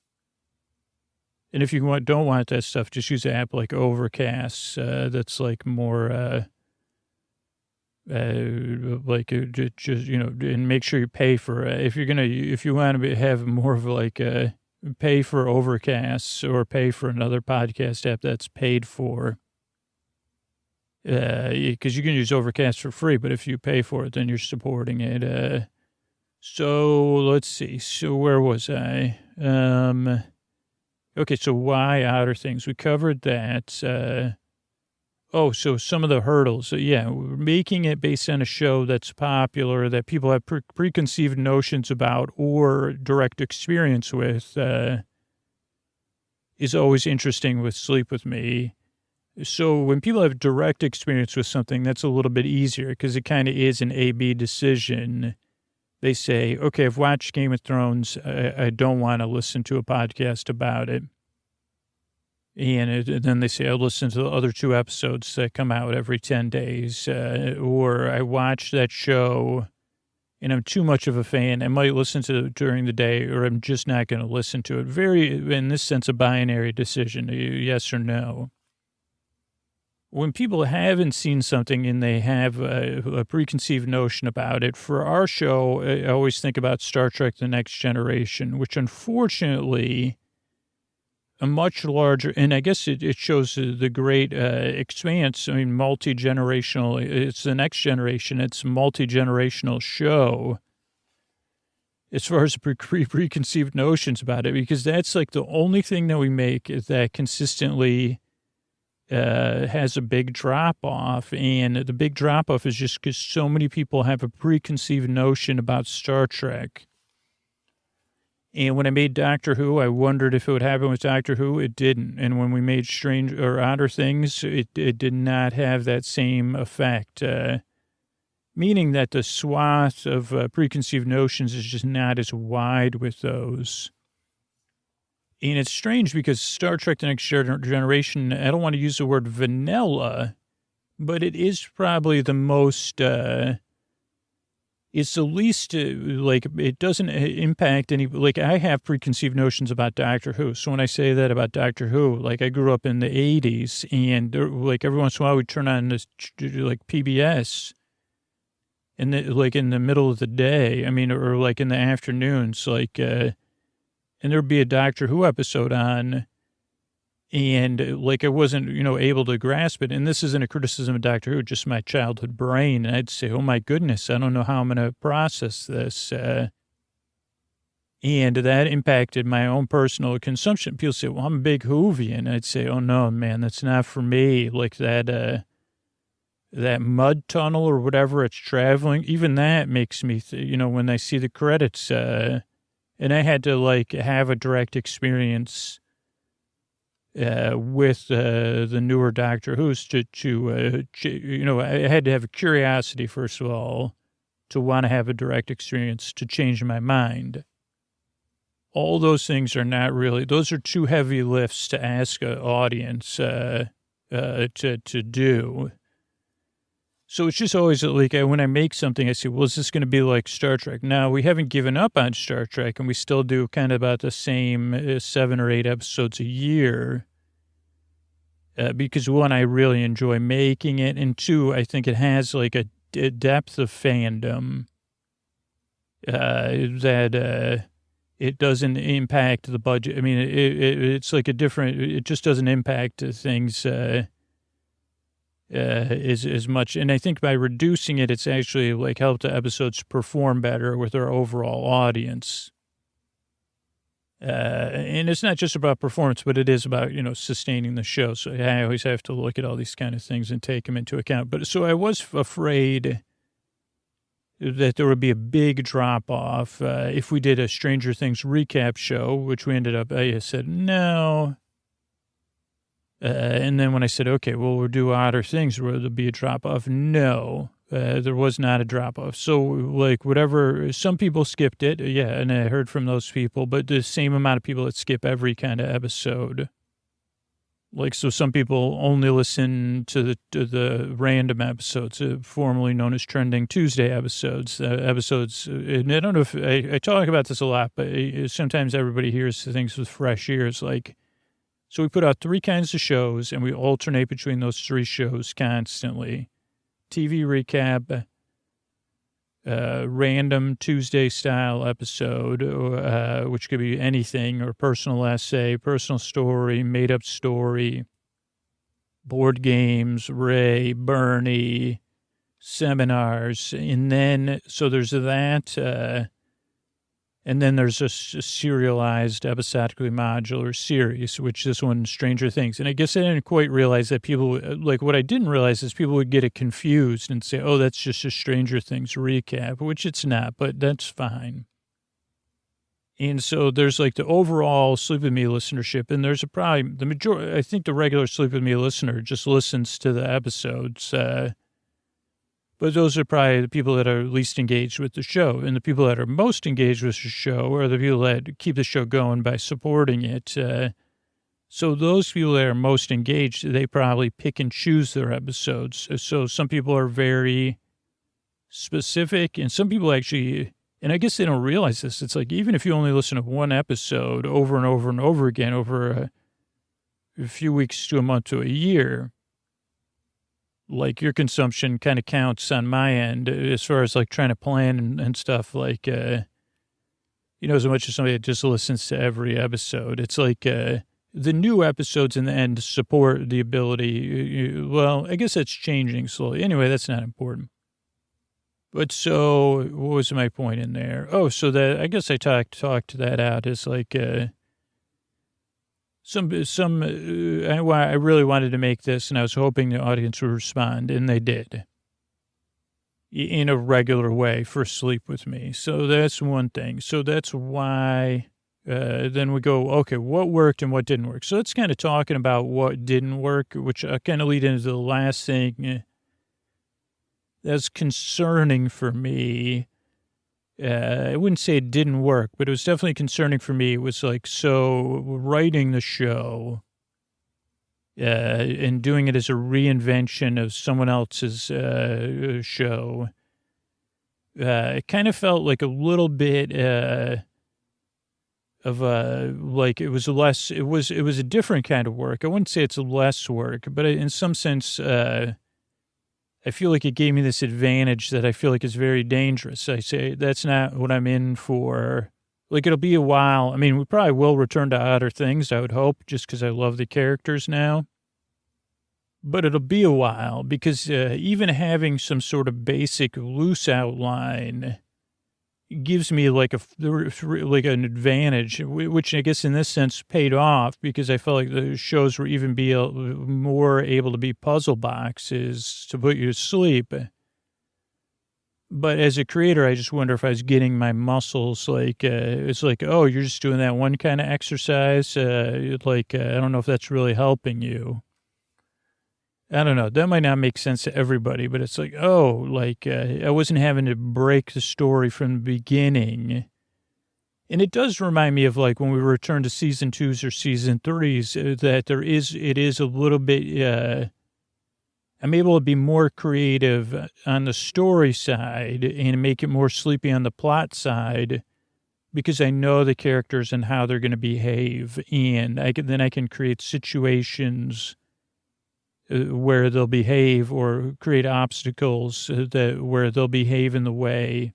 Speaker 2: And if you don't want that stuff, just use an app like Overcast. That's like more, just, you know, and make sure you pay for it. If you want to have more of like pay for Overcast or pay for another podcast app that's paid for. Because you can use Overcast for free, but if you pay for it, then you're supporting it. So let's see. So where was I? Okay, so why Outer Things? We covered that. So some of the hurdles. Yeah, we're making it based on a show that's popular, that people have preconceived notions about or direct experience with, is always interesting with Sleep With Me. So when people have direct experience with something, that's a little bit easier because it kind of is an A-B decision. They say, okay, I've watched Game of Thrones. I don't want to listen to a podcast about it. And then they say, I'll listen to the other 2 episodes that come out every 10 days. Or I watched that show and I'm too much of a fan. I might listen to it during the day, or I'm just not going to listen to it. Very, in this sense, a binary decision, yes or no. When people haven't seen something and they have a preconceived notion about it, for our show, I always think about Star Trek The Next Generation, which unfortunately, a much larger, and I guess it shows the great expanse, I mean, multi-generational, it's The Next Generation, it's a multi-generational show as far as preconceived notions about it, because that's like the only thing that we make that consistently has a big drop-off, and the big drop-off is just because so many people have a preconceived notion about Star Trek. And when I made Doctor Who, I wondered if it would happen with Doctor Who. It didn't. And when we made Strange or Otter Things, it did not have that same effect, meaning that the swath of preconceived notions is just not as wide with those. And it's strange because Star Trek The Next Generation, I don't want to use the word vanilla, but it is probably the most, it's the least, like, it doesn't impact any, like, I have preconceived notions about Doctor Who. So when I say that about Doctor Who, like, I grew up in the 80s, and, like, every once in a while we'd turn on this, like, PBS, and, like, in the middle of the day, I mean, or, like, in the afternoons, like, and there'd be a Doctor Who episode on, and like I wasn't, able to grasp it. And this isn't a criticism of Doctor Who, just my childhood brain. And I'd say, oh my goodness, I don't know how I'm going to process this. And that impacted my own personal consumption. People say, well, I'm a big Whovian. I'd say, oh no, man, that's not for me. Like that mud tunnel or whatever it's traveling, even that makes me, when I see the credits, And I had to like have a direct experience with the newer Doctor Who's to you know, I had to have a curiosity, first of all, to want to have a direct experience to change my mind. All those things are not really, those are too heavy lifts to ask an audience to do. So it's just always like when I make something, I say, well, is this going to be like Star Trek? Now, we haven't given up on Star Trek, and we still do kind of about the same 7 or 8 episodes a year. Because, one, I really enjoy making it, and two, I think it has like a depth of fandom that it doesn't impact the budget. I mean, it's like a different, it just doesn't impact things as much. And I think by reducing it, it's actually like helped the episodes perform better with our overall audience. And it's not just about performance, but it is about, you know, sustaining the show. So I always have to look at all these kind of things and take them into account. But so I was afraid that there would be a big drop off if we did a Stranger Things recap show, which we ended up, I said, no. And then when I said, okay, well, we'll do Otter Things, will there be a drop off? No, there was not a drop off. So like whatever, some people skipped it. Yeah. And I heard from those people, but the same amount of people that skip every kind of episode. Like, so some people only listen to the random episodes, formerly known as Trending Tuesday episodes, and I don't know if I talk about this a lot, but sometimes everybody hears things with fresh ears. Like, so we put out 3 kinds of shows, and we alternate between those 3 shows constantly. TV recap, random Tuesday-style episode, which could be anything, or personal essay, personal story, made-up story, board games, Ray, Bernie, seminars, and then, so there's that, and then there's a serialized, episodically modular series, which this one, Stranger Things. And I guess I didn't quite realize that people, like what I didn't realize is people would get it confused and say, oh, that's just a Stranger Things recap, which it's not, but that's fine. And so there's like the overall Sleep With Me listenership, and there's probably the majority, I think the regular Sleep With Me listener just listens to the episodes, but those are probably the people that are least engaged with the show. And the people that are most engaged with the show are the people that keep the show going by supporting it. So those people that are most engaged, they probably pick and choose their episodes. So some people are very specific, and some people actually, and I guess they don't realize this, it's like even if you only listen to one episode over and over and over again over a few weeks to a month to a year, like your consumption kind of counts on my end as far as like trying to plan and stuff, like, you know, as much as somebody that just listens to every episode. It's like the new episodes in the end support the ability. Well, I guess that's changing slowly. Anyway, that's not important. But so what was my point in there? Oh, so that I guess I talked that out as like I really wanted to make this, and I was hoping the audience would respond, and they did in a regular way for Sleep With Me. So that's one thing. So that's why then we go, okay, what worked and what didn't work. So that's kind of talking about what didn't work, which kind of lead into the last thing that's concerning for me. I wouldn't say it didn't work, but it was definitely concerning for me. It was like, so writing the show and doing it as a reinvention of someone else's show, it kind of felt like a little bit of like it was a different kind of work. I wouldn't say it's less work, but in some sense, I feel like it gave me this advantage that I feel like is very dangerous. I say that's not what I'm in for. Like, it'll be a while. I mean, we probably will return to Otter Things, I would hope, just because I love the characters now. But it'll be a while because even having some sort of basic loose outline gives me like an advantage, which I guess in this sense paid off because I felt like the shows were even more able to be puzzle boxes to put you to sleep. But as a creator, I just wonder if I was getting my muscles like, it's like, oh, you're just doing that one kind of exercise. I don't know if that's really helping you. I don't know. That might not make sense to everybody, but it's like, oh, like I wasn't having to break the story from the beginning. And it does remind me of like when we return to season 2s or season 3s that it is a little bit, I'm able to be more creative on the story side and make it more sleepy on the plot side because I know the characters and how they're going to behave. And then I can create situations where they'll behave or create obstacles where they'll behave in the way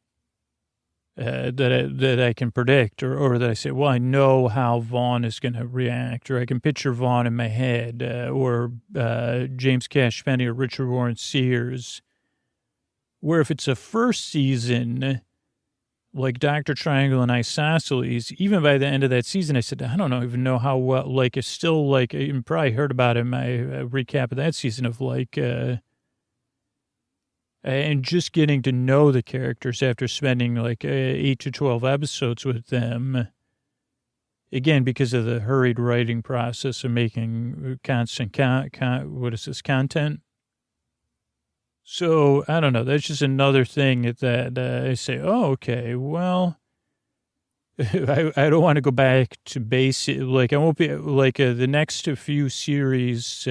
Speaker 2: that I can predict or that I say, well, I know how Vaughn is going to react, or I can picture Vaughn in my head, or James Cash Penney or Richard Warren Sears, where if it's a first season, like Dr. Triangle and Isosceles, even by the end of that season, I said, I don't even know how well, like, it's still like, you probably heard about it in my recap of that season of like, and just getting to know the characters after spending like 8 to 12 episodes with them. Again, because of the hurried writing process of making constant content. So, I don't know. That's just another thing that I say, oh, okay, well, I don't want to go back to basic. Like, I won't be, like, the next few series,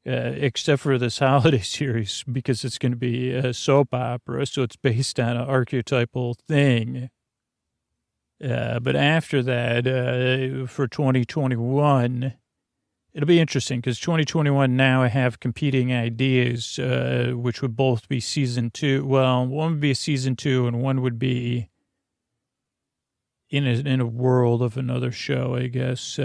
Speaker 2: except for this holiday series, because it's going to be a soap opera, so it's based on an archetypal thing. But after that, for 2021... it'll be interesting because 2021 now I have competing ideas, which would both be season 2. Well, one would be a season 2 and one would be in a world of another show, I guess.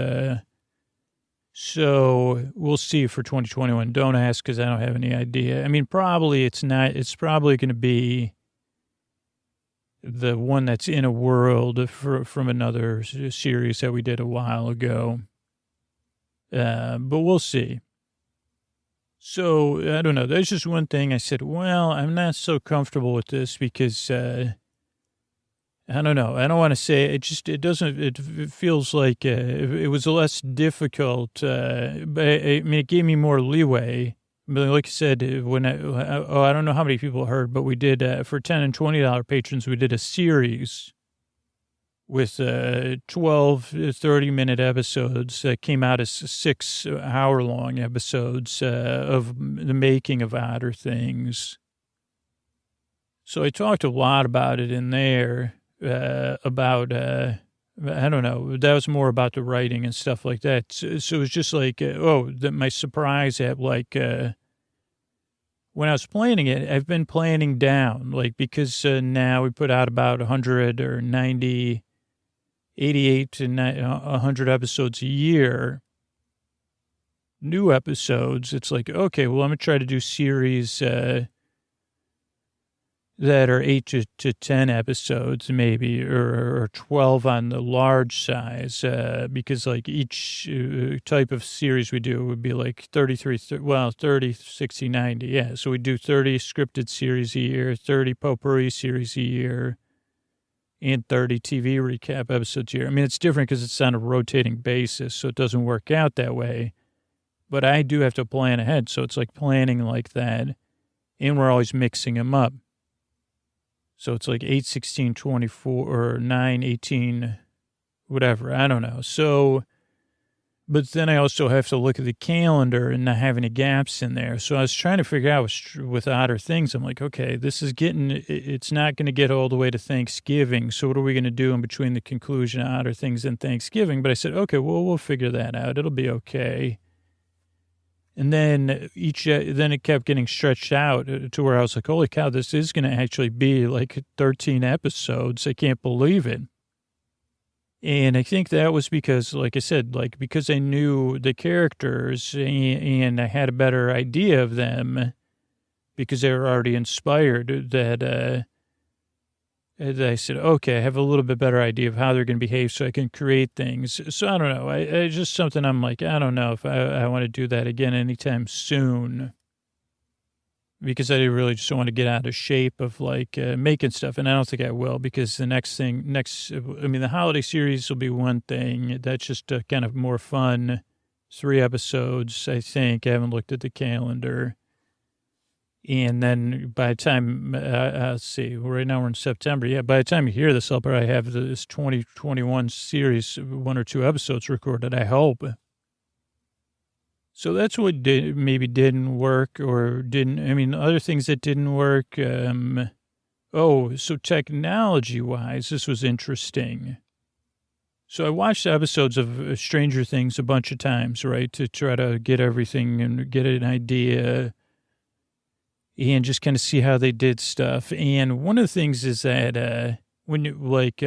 Speaker 2: So we'll see for 2021. Don't ask because I don't have any idea. I mean, probably it's not. It's probably going to be the one that's in a world from another series that we did a while ago. But we'll see. So, I don't know. There's just one thing I said, well, I'm not so comfortable with this because, I don't know. I don't want to say it feels like it was less difficult, but I mean, it gave me more leeway. But like I said, I don't know how many people heard, but we did, for $10 and $20 patrons, we did a series with 12 30-minute episodes that came out as 6-hour-long episodes of the making of Otter things. So I talked a lot about it in there, about, I don't know, that was more about the writing and stuff like that. So it was just like, my surprise at like, when I was planning it, I've been planning down, like, because now we put out about 100 or 90 88 to 100 episodes a year, new episodes. It's like, okay, well, I'm going to try to do series that are 8 to 10 episodes maybe, or 12 on the large size, because like each type of series we do would be like 30, 60, 90. Yeah, so we do 30 scripted series a year, 30 potpourri series a year, and 30 TV recap episodes a year. I mean, it's different because it's on a rotating basis, so it doesn't work out that way. But I do have to plan ahead, so it's like planning like that, and we're always mixing them up. So it's like 8, 16, 24, or 9, 18, whatever. I don't know. So, but then I also have to look at the calendar and not have any gaps in there. So I was trying to figure out with Otter things. I'm like, okay, it's not going to get all the way to Thanksgiving. So what are we going to do in between the conclusion of Otter things and Thanksgiving? But I said, okay, well, we'll figure that out. It'll be okay. And then then it kept getting stretched out to where I was like, holy cow, this is going to actually be like 13 episodes. I can't believe it. And I think that was because, like I said, like because I knew the characters and I had a better idea of them because they were already inspired, that I said, okay, I have a little bit better idea of how they're going to behave so I can create things. So I don't know. I just something I'm like, I don't know if I want to do that again anytime soon. because I really just want to get out of shape of like making stuff. And I don't think I will, because the the holiday series will be one thing. That's just kind of more fun. 3 episodes, I think. I haven't looked at the calendar. And then by the time, let's see, right now we're in September. Yeah, by the time you hear this, I'll probably have this 2021 series, 1 or 2 episodes recorded, I hope. So that's what maybe didn't work or didn't, other things that didn't work. So technology-wise, this was interesting. So I watched episodes of Stranger Things a bunch of times, right, to try to get everything and get an idea and just kind of see how they did stuff. And one of the things is that when you, like,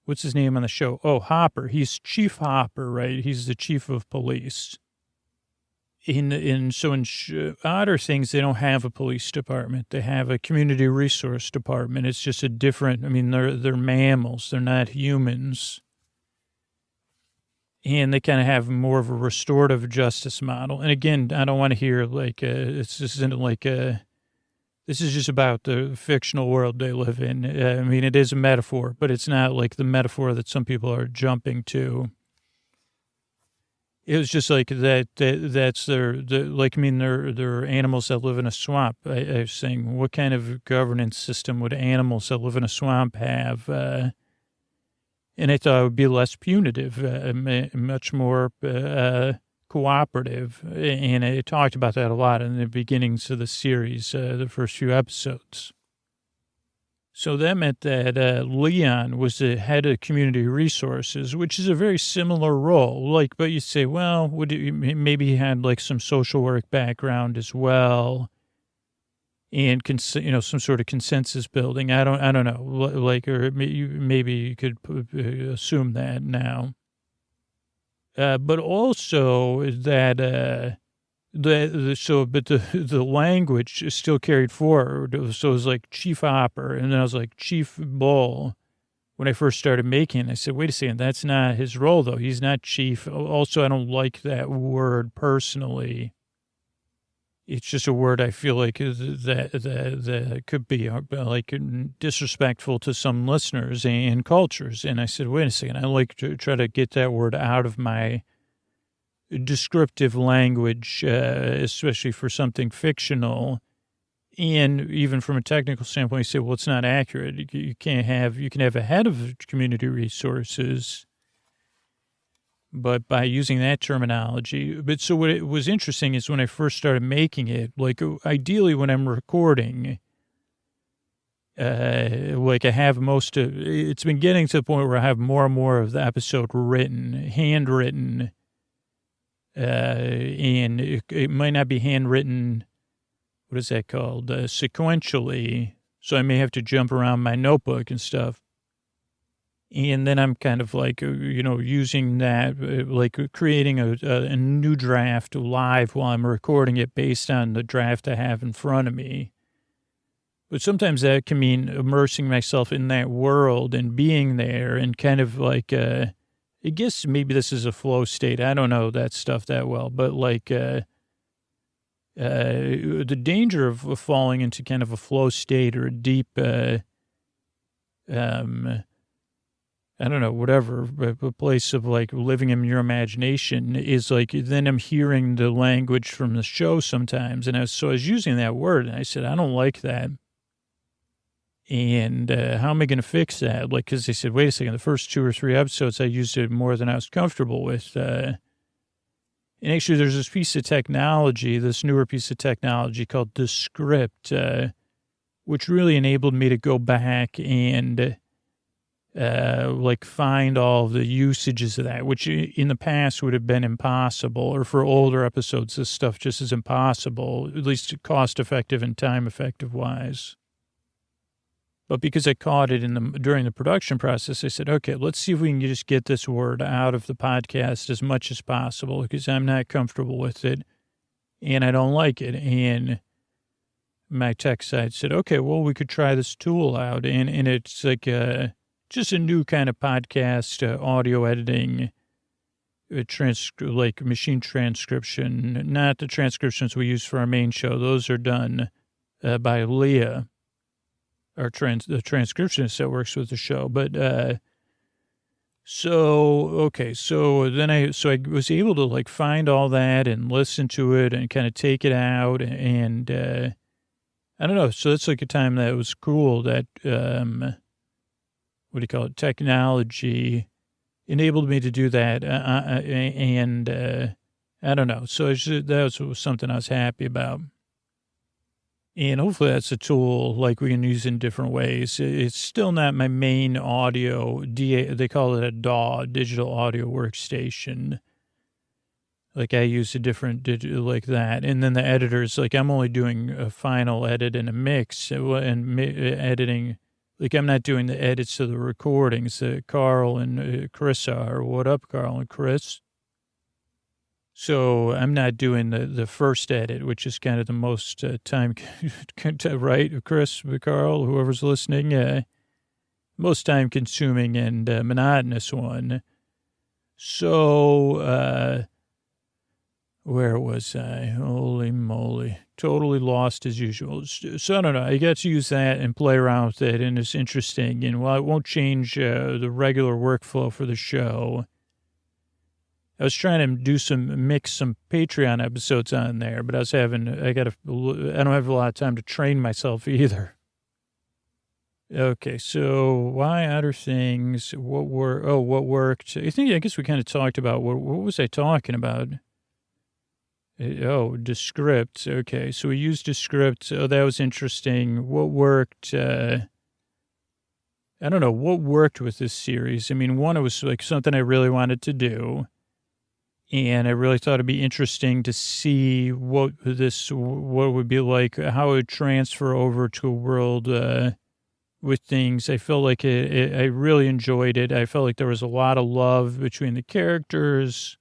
Speaker 2: what's his name on the show? Oh, Hopper. He's Chief Hopper, right? He's the chief of police. In Otter things, they don't have a police department. They have a community resource department. It's just a different, they're mammals. They're not humans. And they kind of have more of a restorative justice model. And again, I don't want to hear like, this is just about the fictional world they live in. It is a metaphor, but it's not like the metaphor that some people are jumping to. It was just like that. That's they're animals that live in a swamp. I was saying, what kind of governance system would animals that live in a swamp have? And I thought it would be less punitive, much more cooperative. And I talked about that a lot in the beginnings of the series, the first few episodes. So that meant that Leon was the head of community resources, which is a very similar role. But you say, well, maybe he had like some social work background as well, and some sort of consensus building. I don't know. Or maybe you could assume that now. But also that. The language is still carried forward. So it was like Chief Hopper, and then I was like Chief Bull. When I first started making, I said, wait a second, that's not his role though. He's not chief. Also, I don't like that word personally. It's just a word I feel like that could be like disrespectful to some listeners and cultures. And I said, wait a second, I like to try to get that word out of my descriptive language, especially for something fictional. And even from a technical standpoint, you say, well, it's not accurate. You can have a head of community resources, but by using that terminology. But so what it was interesting is when I first started making it, like ideally when I'm recording, I have it's been getting to the point where I have more and more of the episode handwritten, and it might not be handwritten, what is that called, sequentially, so I may have to jump around my notebook and stuff. And then I'm kind of like, using that, like creating a new draft live while I'm recording it based on the draft I have in front of me. But sometimes that can mean immersing myself in that world and being there and kind of like, I guess maybe this is a flow state. I don't know that stuff that well, but like the danger of falling into kind of a flow state or a deep, I don't know, whatever, a place of like living in your imagination is like, then I'm hearing the language from the show sometimes. And I was using that word and I said, I don't like that. And how am I going to fix that? Like, because they said, wait a second, the first 2 or 3 episodes, I used it more than I was comfortable with. And actually, there's this piece of technology, this newer piece of technology called the script, which really enabled me to go back and find all the usages of that, which in the past would have been impossible. Or for older episodes, this stuff just is impossible, at least cost-effective and time-effective wise. But because I caught it during the production process, I said, okay, let's see if we can just get this word out of the podcast as much as possible because I'm not comfortable with it and I don't like it. And my tech side said, okay, well, we could try this tool out. And it's like just a new kind of podcast audio editing like machine transcription, not the transcriptions we use for our main show. Those are done by Leah, the transcriptionist that works with the show. But so then I was able to like find all that and listen to it and kind of take it out and I don't know. So that's like a time that was cool that what do you call it? Technology enabled me to do that. And I don't know. So that was something I was happy about. And hopefully that's a tool like we can use in different ways. It's still not my main audio. They call it a DAW, digital audio workstation. Like I use a different digital like that. And then the editors, like I'm only doing a final edit and a mix and editing. Like I'm not doing the edits to the recordings that Carl and Chris are. What up, Carl and Chris? So I'm not doing the first edit, which is kind of the most time, right, Chris, Carl, whoever's listening, most time consuming and monotonous one. So where was I? Holy moly. Totally lost as usual. So I don't know. I got to use that and play around with it, and it's interesting. And while it won't change the regular workflow for the show, I was trying to mix some Patreon episodes on there, but I don't have a lot of time to train myself either. Okay, so why Otter things? What worked? I guess we kind of talked about, what was I talking about? Descript. Okay, so we used Descript. Oh, that was interesting. What worked? I don't know. What worked with this series? I mean, one, it was like something I really wanted to do. And I really thought it'd be interesting to see what it would be like, how it would transfer over to a world with things. I felt like I really enjoyed it. I felt like there was a lot of love between the characters.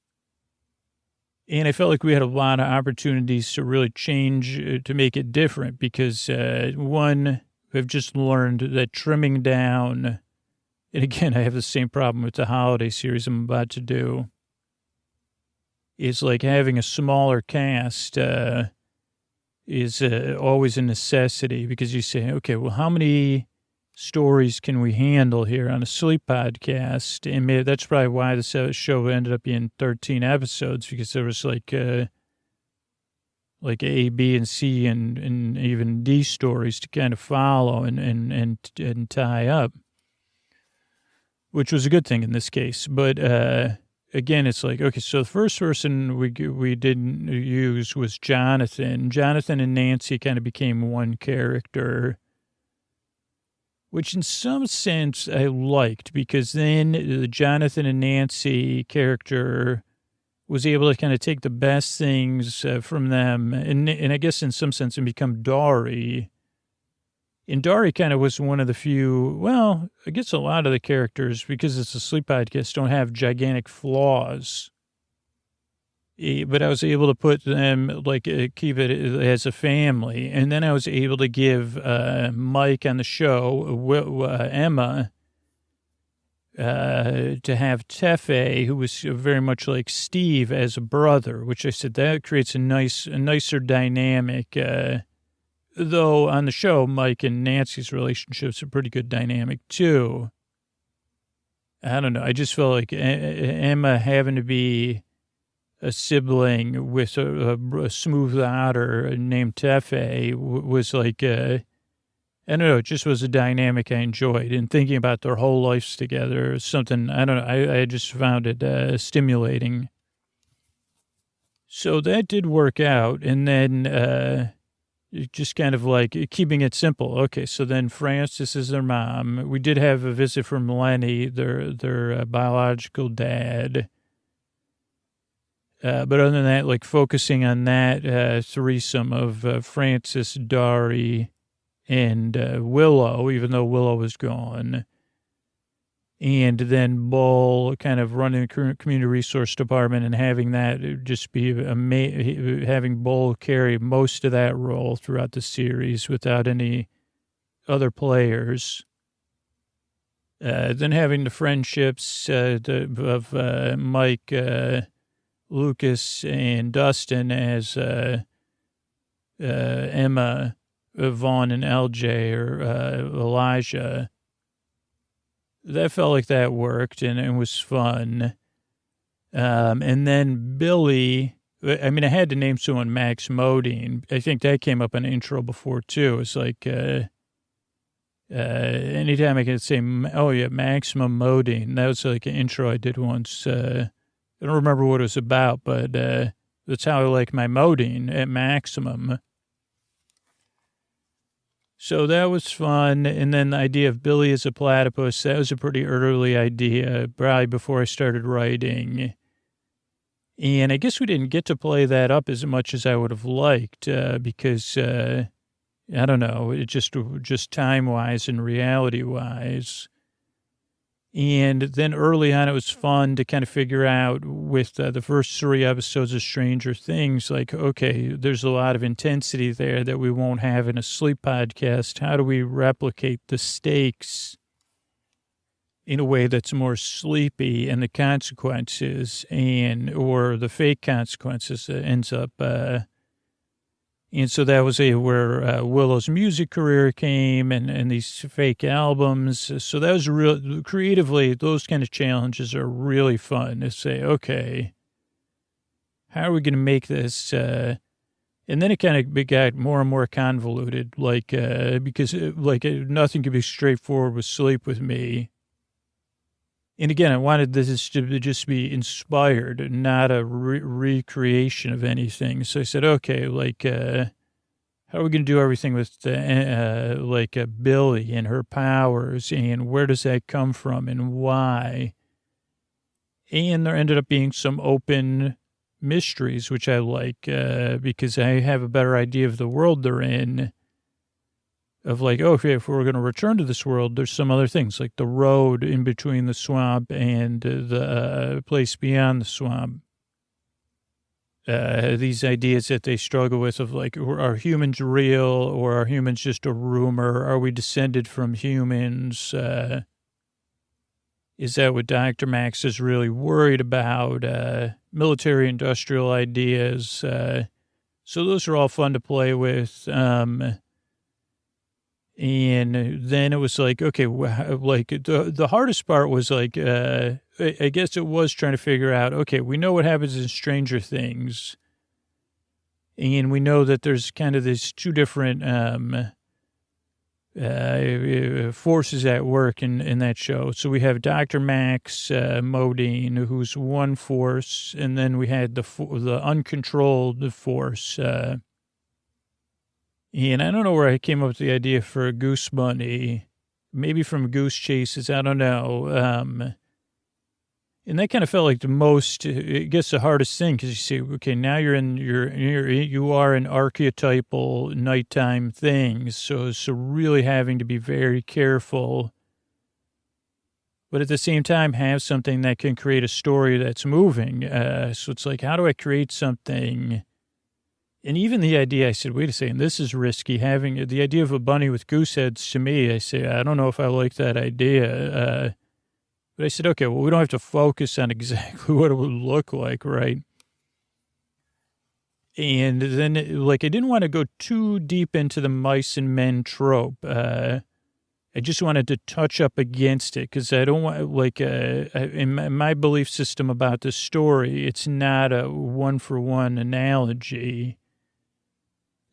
Speaker 2: And I felt like we had a lot of opportunities to really change, to make it different because, one, we've just learned that trimming down, and again, I have the same problem with the holiday series I'm about to do. It's like having a smaller cast is always a necessity because you say, okay, well, how many stories can we handle here on a sleep podcast? And maybe that's probably why the show ended up being 13 episodes because there was like A, B, and C, and even D stories to kind of follow and tie up, which was a good thing in this case. But again, it's like, okay, so the first person we didn't use was Jonathan. Jonathan and Nancy kind of became one character, which in some sense I liked because then the Jonathan and Nancy character was able to kind of take the best things from them and I guess in some sense and become Dari. And Dari kind of was one of the few, well, I guess a lot of the characters, because it's a sleep podcast, don't have gigantic flaws. But I was able to put them, keep it as a family. And then I was able to give Mike on the show, Emma, to have Tefe, who was very much like Steve, as a brother, which I said that creates a nicer dynamic. Though on the show, Mike and Nancy's relationship's a pretty good dynamic, too. I don't know. I just felt like Emma having to be a sibling with a smooth otter named Tefe was like, I don't know, it just was a dynamic I enjoyed. And thinking about their whole lives together, something, I don't know, I just found it stimulating. So that did work out. And then just kind of like keeping it simple. Okay, so then Frances is their mom. We did have a visit from Lenny, their biological dad. But other than that, like focusing on that threesome of Frances, Dari, and Willow, even though Willow was gone. And then Bull kind of running the community resource department and having that just be having Bull carry most of that role throughout the series without any other players. Then having the friendships of Mike, Lucas, and Dustin as Emma, Vaughn, and LJ, or Elijah. That felt like that worked, and it was fun. And then Billy, I mean, I had to name someone Max Modine. I think that came up in the intro before, too. It's like, anytime I can say, oh, yeah, Maximum Modine. That was like an intro I did once. I don't remember what it was about, but that's how I like my Modine, at maximum. So that was fun. And then the idea of Billy as a platypus, that was a pretty early idea, probably before I started writing. And I guess we didn't get to play that up as much as I would have liked because, I don't know, it just time-wise and reality-wise. And then early on, it was fun to kind of figure out with the first 3 episodes of Stranger Things, like, okay, there's a lot of intensity there that we won't have in a sleep podcast. How do we replicate the stakes in a way that's more sleepy, and the consequences or the fake consequences ends up, and so that was where Willow's music career came and these fake albums. So that was real creatively, those kind of challenges are really fun to say, okay, how are we going to make this? And then it kind of got more and more convoluted, like, because nothing could be straightforward with Sleep With Me. And again, I wanted this to just be inspired, not a recreation of anything. So I said, okay, like, how are we going to do everything with Billy and her powers, and where does that come from and why? And there ended up being some open mysteries, which I like, because I have a better idea of the world they're in. Of like, okay, if we're going to return to this world, there's some other things, like the road in between the swamp and the place beyond the swamp. These ideas that they struggle with of like, are humans real, or are humans just a rumor? Are we descended from humans? Is that what Dr. Max is really worried about? Military industrial ideas. So those are all fun to play with. And then it was like, okay, like the hardest part was like, I guess it was trying to figure out, okay, we know what happens in Stranger Things. And we know that there's kind of these 2 different forces at work in that show. So we have Dr. Max Modine, who's one force, and then we had the uncontrolled force, and I don't know where I came up with the idea for a Goose Bunny, maybe from Goose Chases, I don't know. And that kind of felt like the most, I guess, the hardest thing, because you say, okay, now you are in archetypal nighttime things, so really having to be very careful, but at the same time have something that can create a story that's moving. So it's like, how do I create something? And even the idea, I said, wait a second, this is risky. Having the idea of a bunny with goose heads, to me, I say, I don't know if I like that idea. But I said, okay, well, we don't have to focus on exactly what it would look like, right? And then, I didn't want to go too deep into the mice and men trope. I just wanted to touch up against it, because I don't want, in my belief system about the story, it's not a one-for-one analogy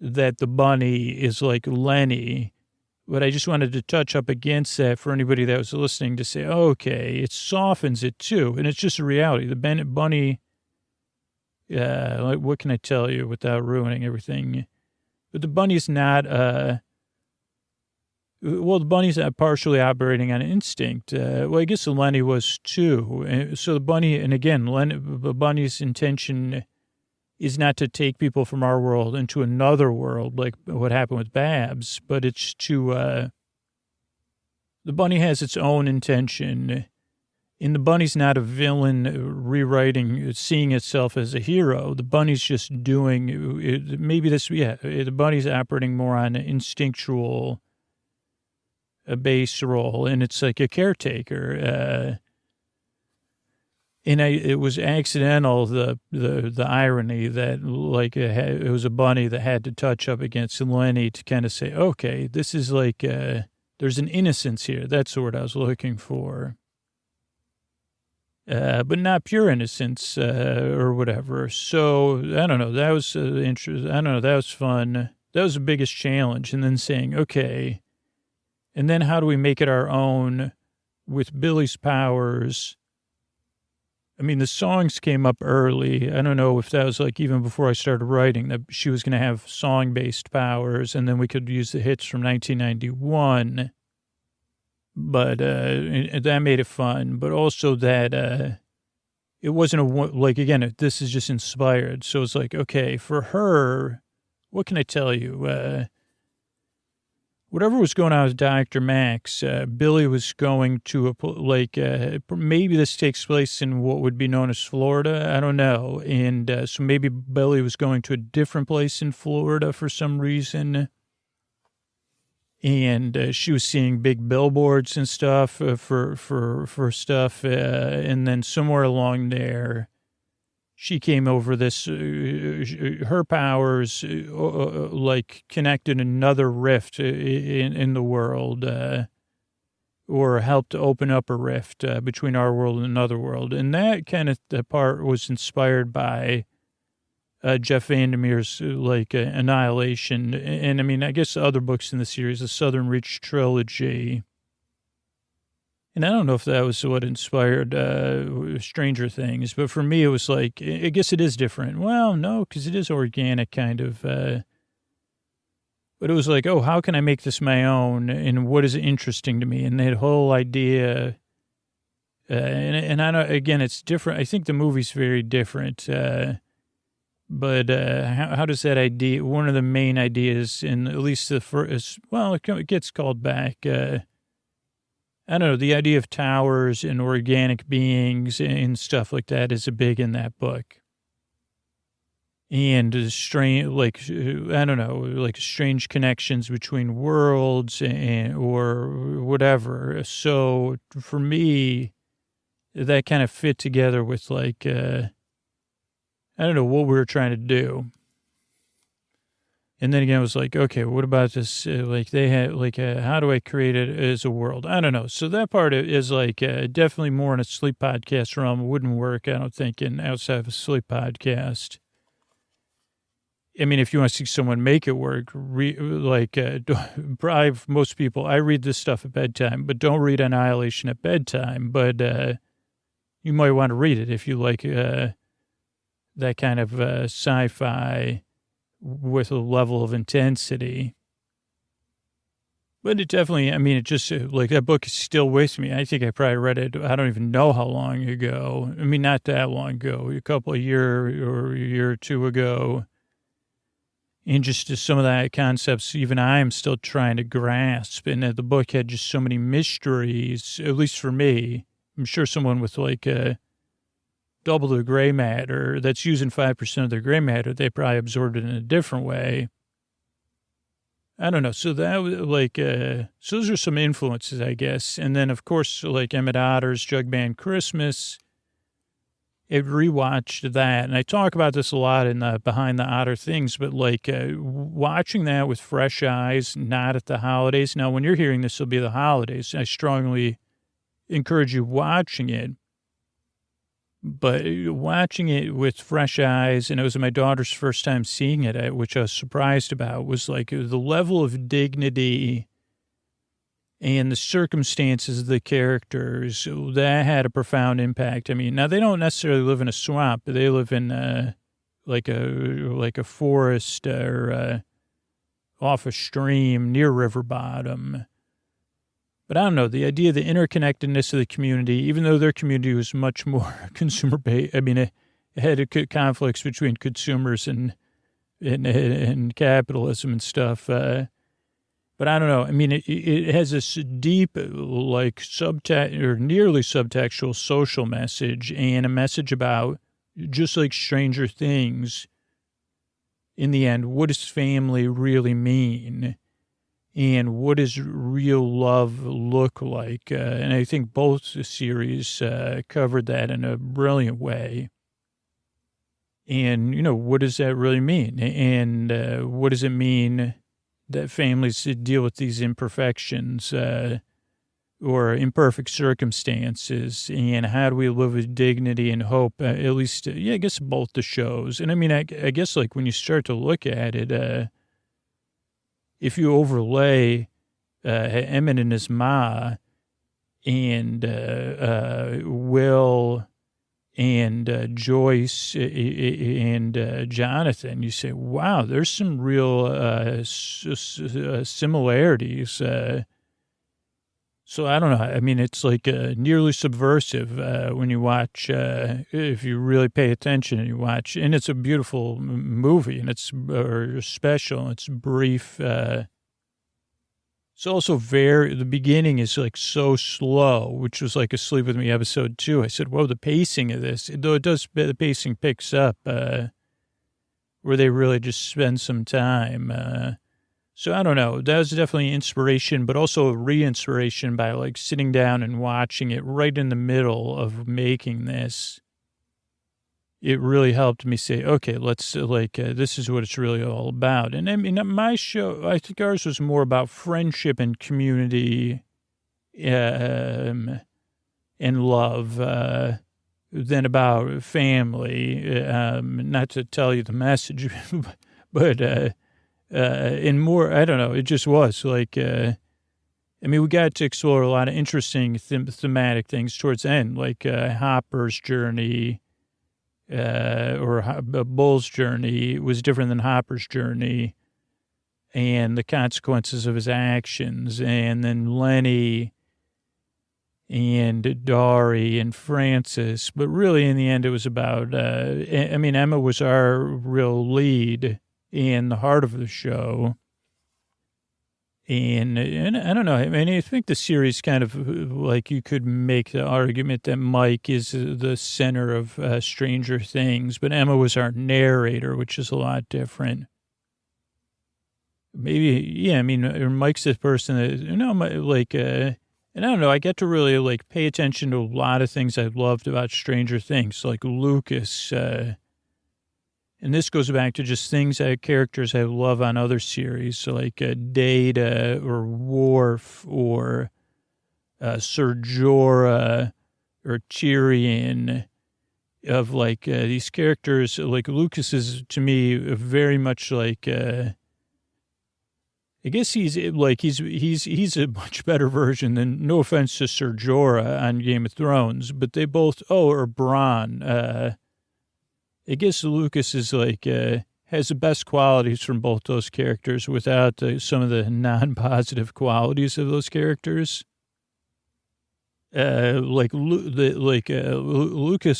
Speaker 2: that the bunny is like Lenny, but I just wanted to touch up against that for anybody that was listening to say, okay, it softens it too. And it's just a reality. The bunny, what can I tell you without ruining everything? But the bunny's not, the bunny's partially operating on instinct. I guess Lenny was too. And so the bunny, and again, the bunny's intention is not to take people from our world into another world, like what happened with Babs, but it's to, the bunny has its own intention, and the bunny's not a villain seeing itself as a hero. The bunny's just doing, the bunny's operating more on instinctual bass role, and it's like a caretaker. And it was accidental, the irony that like it was a bunny that had to touch up against Lenny to kind of say, okay, this is like, there's an innocence here. That's the word I was looking for. But not pure innocence, or whatever. So I don't know. That was interesting. I don't know. That was fun. That was the biggest challenge. And then saying, okay, and then how do we make it our own with Billy's powers? I mean, the songs came up early. I don't know if that was like even before I started writing, that she was going to have song-based powers, and then we could use the hits from 1991. But that made it fun. But also that it wasn't like, again, this is just inspired. So it's like, okay, for her, what can I tell you? Whatever was going on with Dr. Max, Billy was going to, maybe this takes place in what would be known as Florida. I don't know. And so maybe Billy was going to a different place in Florida for some reason. And she was seeing big billboards and stuff for stuff. And then somewhere along there, she came over this, her powers, like connected another rift in the world, or helped to open up a rift between our world and another world. And that kind of the part was inspired by Jeff Vandermeer's Annihilation. And I mean, I guess other books in the series, the Southern Reach trilogy. And I don't know if that was what inspired Stranger Things, but for me, it was like, I guess it is different. Well, no, because it is organic kind of. But it was like, oh, how can I make this my own? And what is interesting to me? And that whole idea, and I know, again, it's different. I think the movie's very different. But how does that idea, one of the main ideas in at least the first, well, it gets called back, I don't know, the idea of towers and organic beings and stuff like that is big in that book. And strange, I don't know, like strange connections between worlds or whatever. So for me, that kind of fit together with I don't know what we were trying to do. And then again, I was like, okay, what about this? They had, how do I create it as a world? I don't know. So that part is definitely more in a sleep podcast realm. It wouldn't work, I don't think, outside of a sleep podcast. I mean, if you want to see someone make it work, probably most people, I read this stuff at bedtime, but don't read Annihilation at bedtime. But you might want to read it if you like that kind of sci-fi with a level of intensity. But it definitely, I mean, it just, that book is still with me. I think I probably read it, I don't even know how long ago. I mean, not that long ago, a couple of years or a year or two ago. And just some of that concepts, even I am still trying to grasp. And the book had just so many mysteries, at least for me. I'm sure someone with double the gray matter that's using 5% of their gray matter, they probably absorbed it in a different way. I don't know. So that was so those are some influences, I guess. And then, of course, Emmett Otter's Jug Band Christmas, I rewatched that. And I talk about this a lot in the Behind the Otter Things, but watching that with fresh eyes, not at the holidays. Now, when you're hearing this, will be the holidays. I strongly encourage you watching it. But watching it with fresh eyes, and it was my daughter's first time seeing it, which I was surprised about, was the level of dignity and the circumstances of the characters, that had a profound impact. I mean, now they don't necessarily live in a swamp, but they live in a forest or off a stream near river bottom. But I don't know, the idea of the interconnectedness of the community, even though their community was much more consumer-based, I mean, it had conflicts between consumers and capitalism and stuff. But I don't know. I mean, it has this deep, nearly subtextual social message, and a message about, just like Stranger Things, in the end, what does family really mean? and what does real love look like? And I think both series covered that in a brilliant way. And, what does that really mean? And what does it mean that families deal with these imperfections or imperfect circumstances? And how do we live with dignity and hope? At least, I guess both the shows. And I mean, I guess like when you start to look at it, if you overlay Emmett and his ma and Will and Joyce and Jonathan, you say, wow, there's some real similarities. So I don't know. I mean, it's like nearly subversive when you watch, if you really pay attention and you watch, and it's a beautiful movie and it's special. It's brief. It's also the beginning is like so slow, which was like a Sleep With Me episode 2. I said, whoa, the pacing of this, though the pacing picks up where they really just spend some time. So I don't know. That was definitely inspiration, but also a re-inspiration by like sitting down and watching it right in the middle of making this. It really helped me say, okay, let's this is what it's really all about. And I mean, my show, I think ours was more about friendship and community and love than about family. Not to tell you the message, but in more, I don't know, it just was like, I mean, we got to explore a lot of interesting thematic things towards the end, like Hopper's journey. Or Bull's journey was different than Hopper's journey and the consequences of his actions. And then Lenny and Dari and Francis. But really, in the end, it was about, I mean, Emma was our real lead in the heart of the show. And I don't know. I mean, I think the series kind of like you could make the argument that Mike is the center of Stranger Things, but Emma was our narrator, which is a lot different. Maybe, yeah. I mean, or Mike's the person that and I don't know. I get to really like pay attention to a lot of things I loved about Stranger Things, like Lucas. And this goes back to just characters I love on other series, so like Data or Worf or Ser Jorah or Tyrion, of like these characters. Like Lucas is to me very much like I guess he's a much better version than, no offense to Ser Jorah on Game of Thrones, but they both or Bronn. I guess Lucas is like, has the best qualities from both those characters without some of the non-positive qualities of those characters. Lucas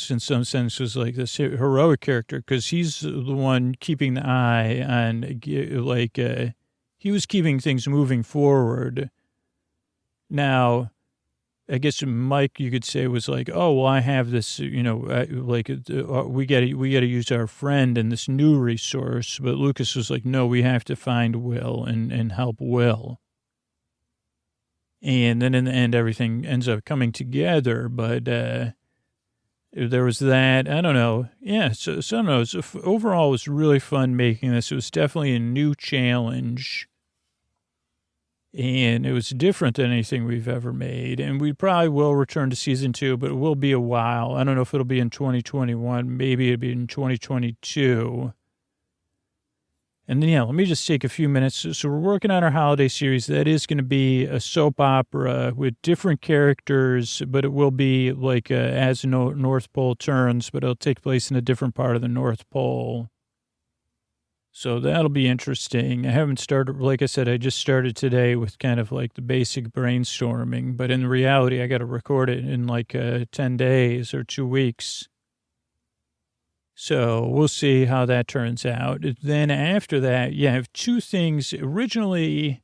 Speaker 2: in some sense was like this heroic character because he's the one keeping the eye on, he was keeping things moving forward. Now, I guess Mike, you could say, was like, oh, well, I have this, we got to use our friend and this new resource. But Lucas was like, no, we have to find Will and help Will. And then in the end, everything ends up coming together. But there was that. I don't know. Yeah, so I don't know. Overall, it was really fun making this. It was definitely a new challenge. And it was different than anything we've ever made. And we probably will return to season 2, but it will be a while. I don't know if it'll be in 2021. Maybe it'll be in 2022. And then, let me just take a few minutes. So we're working on our holiday series. That is going to be a soap opera with different characters, but it will be like as North Pole turns, but it'll take place in a different part of the North Pole. So that'll be interesting. I haven't started, like I said, I just started today with kind of like the basic brainstorming, but in reality, I got to record it in like 10 days or 2 weeks. So we'll see how that turns out. Then after that, I have 2 things. Originally,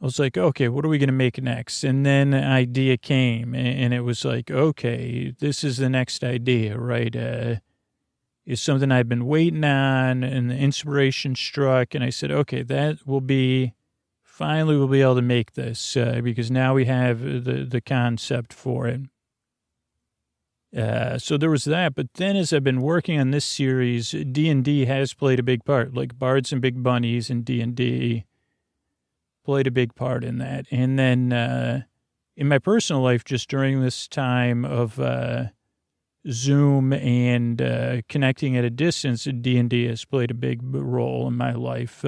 Speaker 2: I was like, okay, what are we going to make next? And then the idea came, and it was like, okay, this is the next idea, right? Is something I've been waiting on, and the inspiration struck, and I said, okay, that will be finally we'll be able to make this because now we have the concept for it. So there was that, but then as I've been working on this series, D&D has played a big part, like Bards and Big Bunnies and D&D played a big part in that. And then in my personal life, just during this time of Zoom and connecting at a distance, D&D has played a big role in my life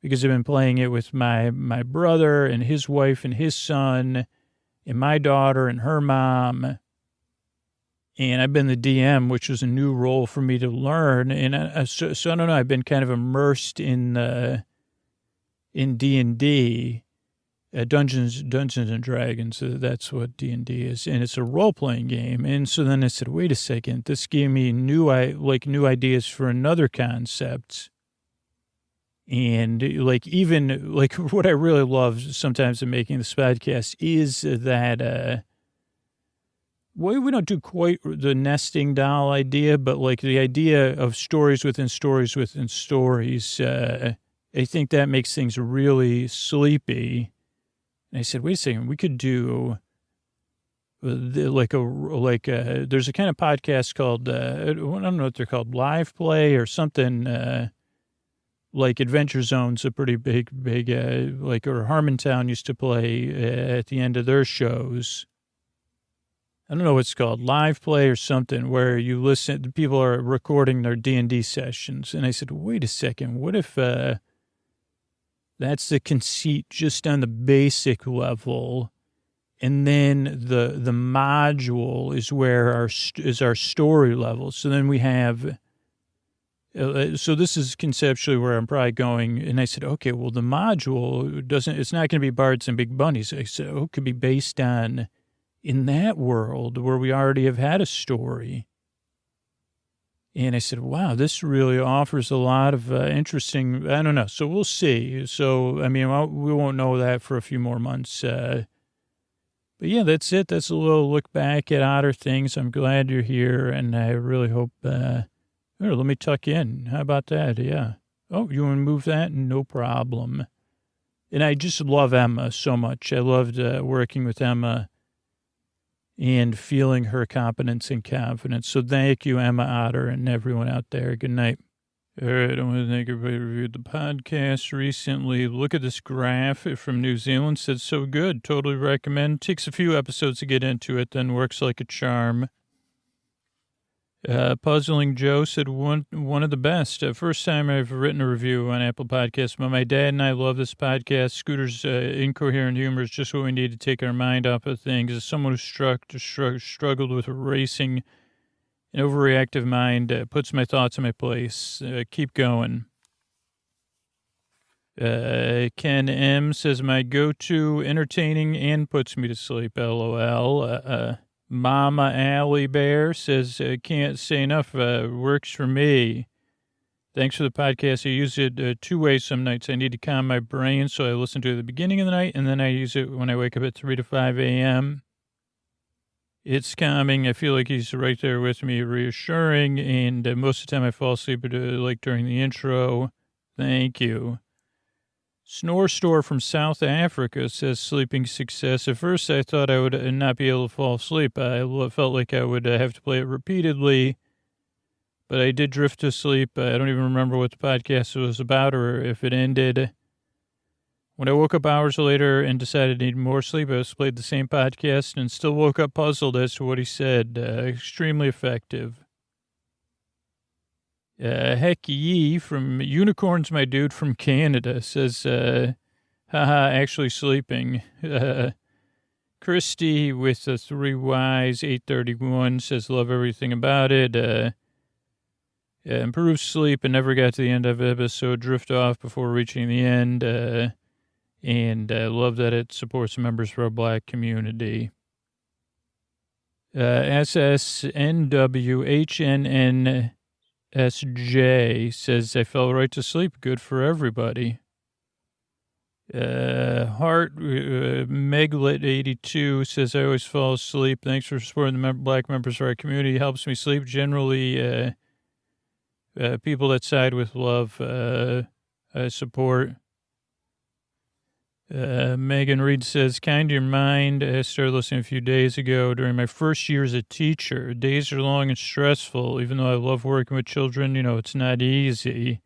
Speaker 2: because I've been playing it with my brother and his wife and his son and my daughter and her mom. And I've been the DM, which was a new role for me to learn. And so I don't know, I've been kind of immersed in D&D, Dungeons and Dragons. That's what D&D is. And it's a role-playing game. And so then I said, wait a second, this gave me new ideas for another concept. And even what I really love sometimes in making this podcast is that, well, we don't do quite the nesting doll idea, but like the idea of stories within stories within stories. I think that makes things really sleepy. And I said, wait a second, we could do there's a kind of podcast called, I don't know what they're called, Live Play or something, like Adventure Zone's a pretty big, or Harmontown used to play at the end of their shows. I don't know what it's called, Live Play or something, where you listen, people are recording their D&D sessions. And I said, wait a second, what if that's the conceit just on the basic level, and then the module is where our story level. So then we have, so this is conceptually where I'm probably going. And I said, okay, well, the module it's not going to be Bards and Big Bunnies. I said, it could be based on, in that world where we already have had a story. And I said, wow, this really offers a lot of interesting, I don't know. So we'll see. So, I mean, we won't know that for a few more months. But yeah, that's it. That's a little look back at Otter things. I'm glad you're here. And I really hope, here, let me tuck in. How about that? Yeah. Oh, you want to move that? No problem. And I just love Emma so much. I loved working with Emma and feeling her competence and confidence. So thank you, Emma, Otter, and everyone out there. Good night. All right, I want to thank everybody who reviewed the podcast recently. Look at this graph from New Zealand. Said so good. Totally recommend. Takes a few episodes to get into it, then works like a charm. Puzzling Joe said one of the best. First time I've written a review on Apple Podcasts, but my dad and I love this podcast. Scooter's incoherent humor is just what we need to take our mind off of things. As someone who struggled with racing, an overreactive mind puts my thoughts in my place. Keep going. Ken M says my go-to entertaining and puts me to sleep. LOL. Mama Allie Bear says, can't say enough, works for me. Thanks for the podcast. I use it two ways some nights. I need to calm my brain, so I listen to it at the beginning of the night, and then I use it when I wake up at 3 to 5 a.m. It's calming. I feel like he's right there with me, reassuring, and most of the time I fall asleep like during the intro. Thank you. Snore Store from South Africa says sleeping success. At first, I thought I would not be able to fall asleep. I felt like I would have to play it repeatedly, but I did drift to sleep. I don't even remember what the podcast was about or if it ended. When I woke up hours later and decided I needed more sleep, I played the same podcast and still woke up puzzled as to what he said. Extremely effective. Heck Yee from Unicorns, my dude from Canada, says, haha, actually sleeping. Christy with the 3 Ys, 831, says, love everything about it. Improved sleep and never got to the end of the episode, drift off before reaching the end. And love that it supports members of our Black community. SSNWHNN SJ says, I fell right to sleep. Good for everybody. Heart Meglet 82 says, I always fall asleep. Thanks for supporting the Black members of our community. Helps me sleep. Generally, people that side with love, I support. Megan Reed says, kind to your mind. I started listening a few days ago during my first year as a teacher. Days are long and stressful. Even though I love working with children, it's not easy.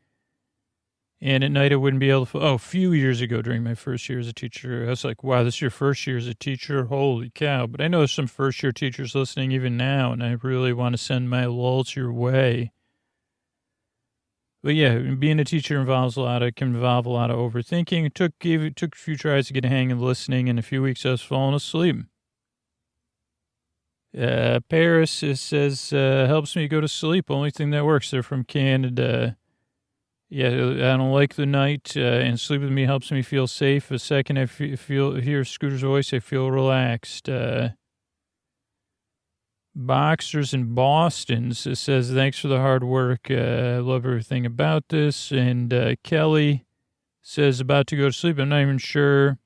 Speaker 2: And at night I wouldn't be able to, a few years ago during my first year as a teacher, I was like, wow, this is your first year as a teacher? Holy cow. But I know there's some first year teachers listening even now, and I really want to send my lulz your way. But yeah, being a teacher can involve a lot of overthinking. It took a few tries to get a hang of listening. In a few weeks, I was falling asleep. Paris says, helps me go to sleep. Only thing that works. They're from Canada. Yeah, I don't like the night, and sleep with me helps me feel safe. The second I hear Scooter's voice, I feel relaxed. Boxers in Boston says, thanks for the hard work. I love everything about this. And Kelly says, about to go to sleep. I'm not even sure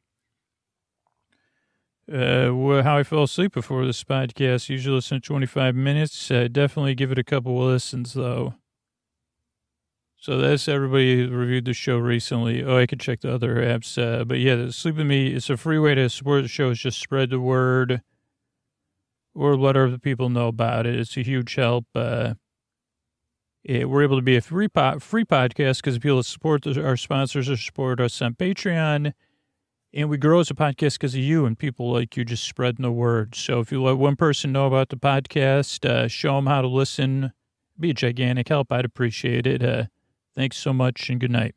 Speaker 2: how I fell asleep before this podcast. Usually listen to 25 minutes. Definitely give it a couple of listens, though. So that's everybody who reviewed the show recently. I could check the other apps. But yeah, Sleep With Me, it's a free way to support the show. Is just spread the word or let other people know about it. It's a huge help. We're able to be a free podcast because people support our sponsors or support us on Patreon. And we grow as a podcast because of you and people like you just spreading the word. So if you let one person know about the podcast, show them how to listen, be a gigantic help. I'd appreciate it. Thanks so much and good night.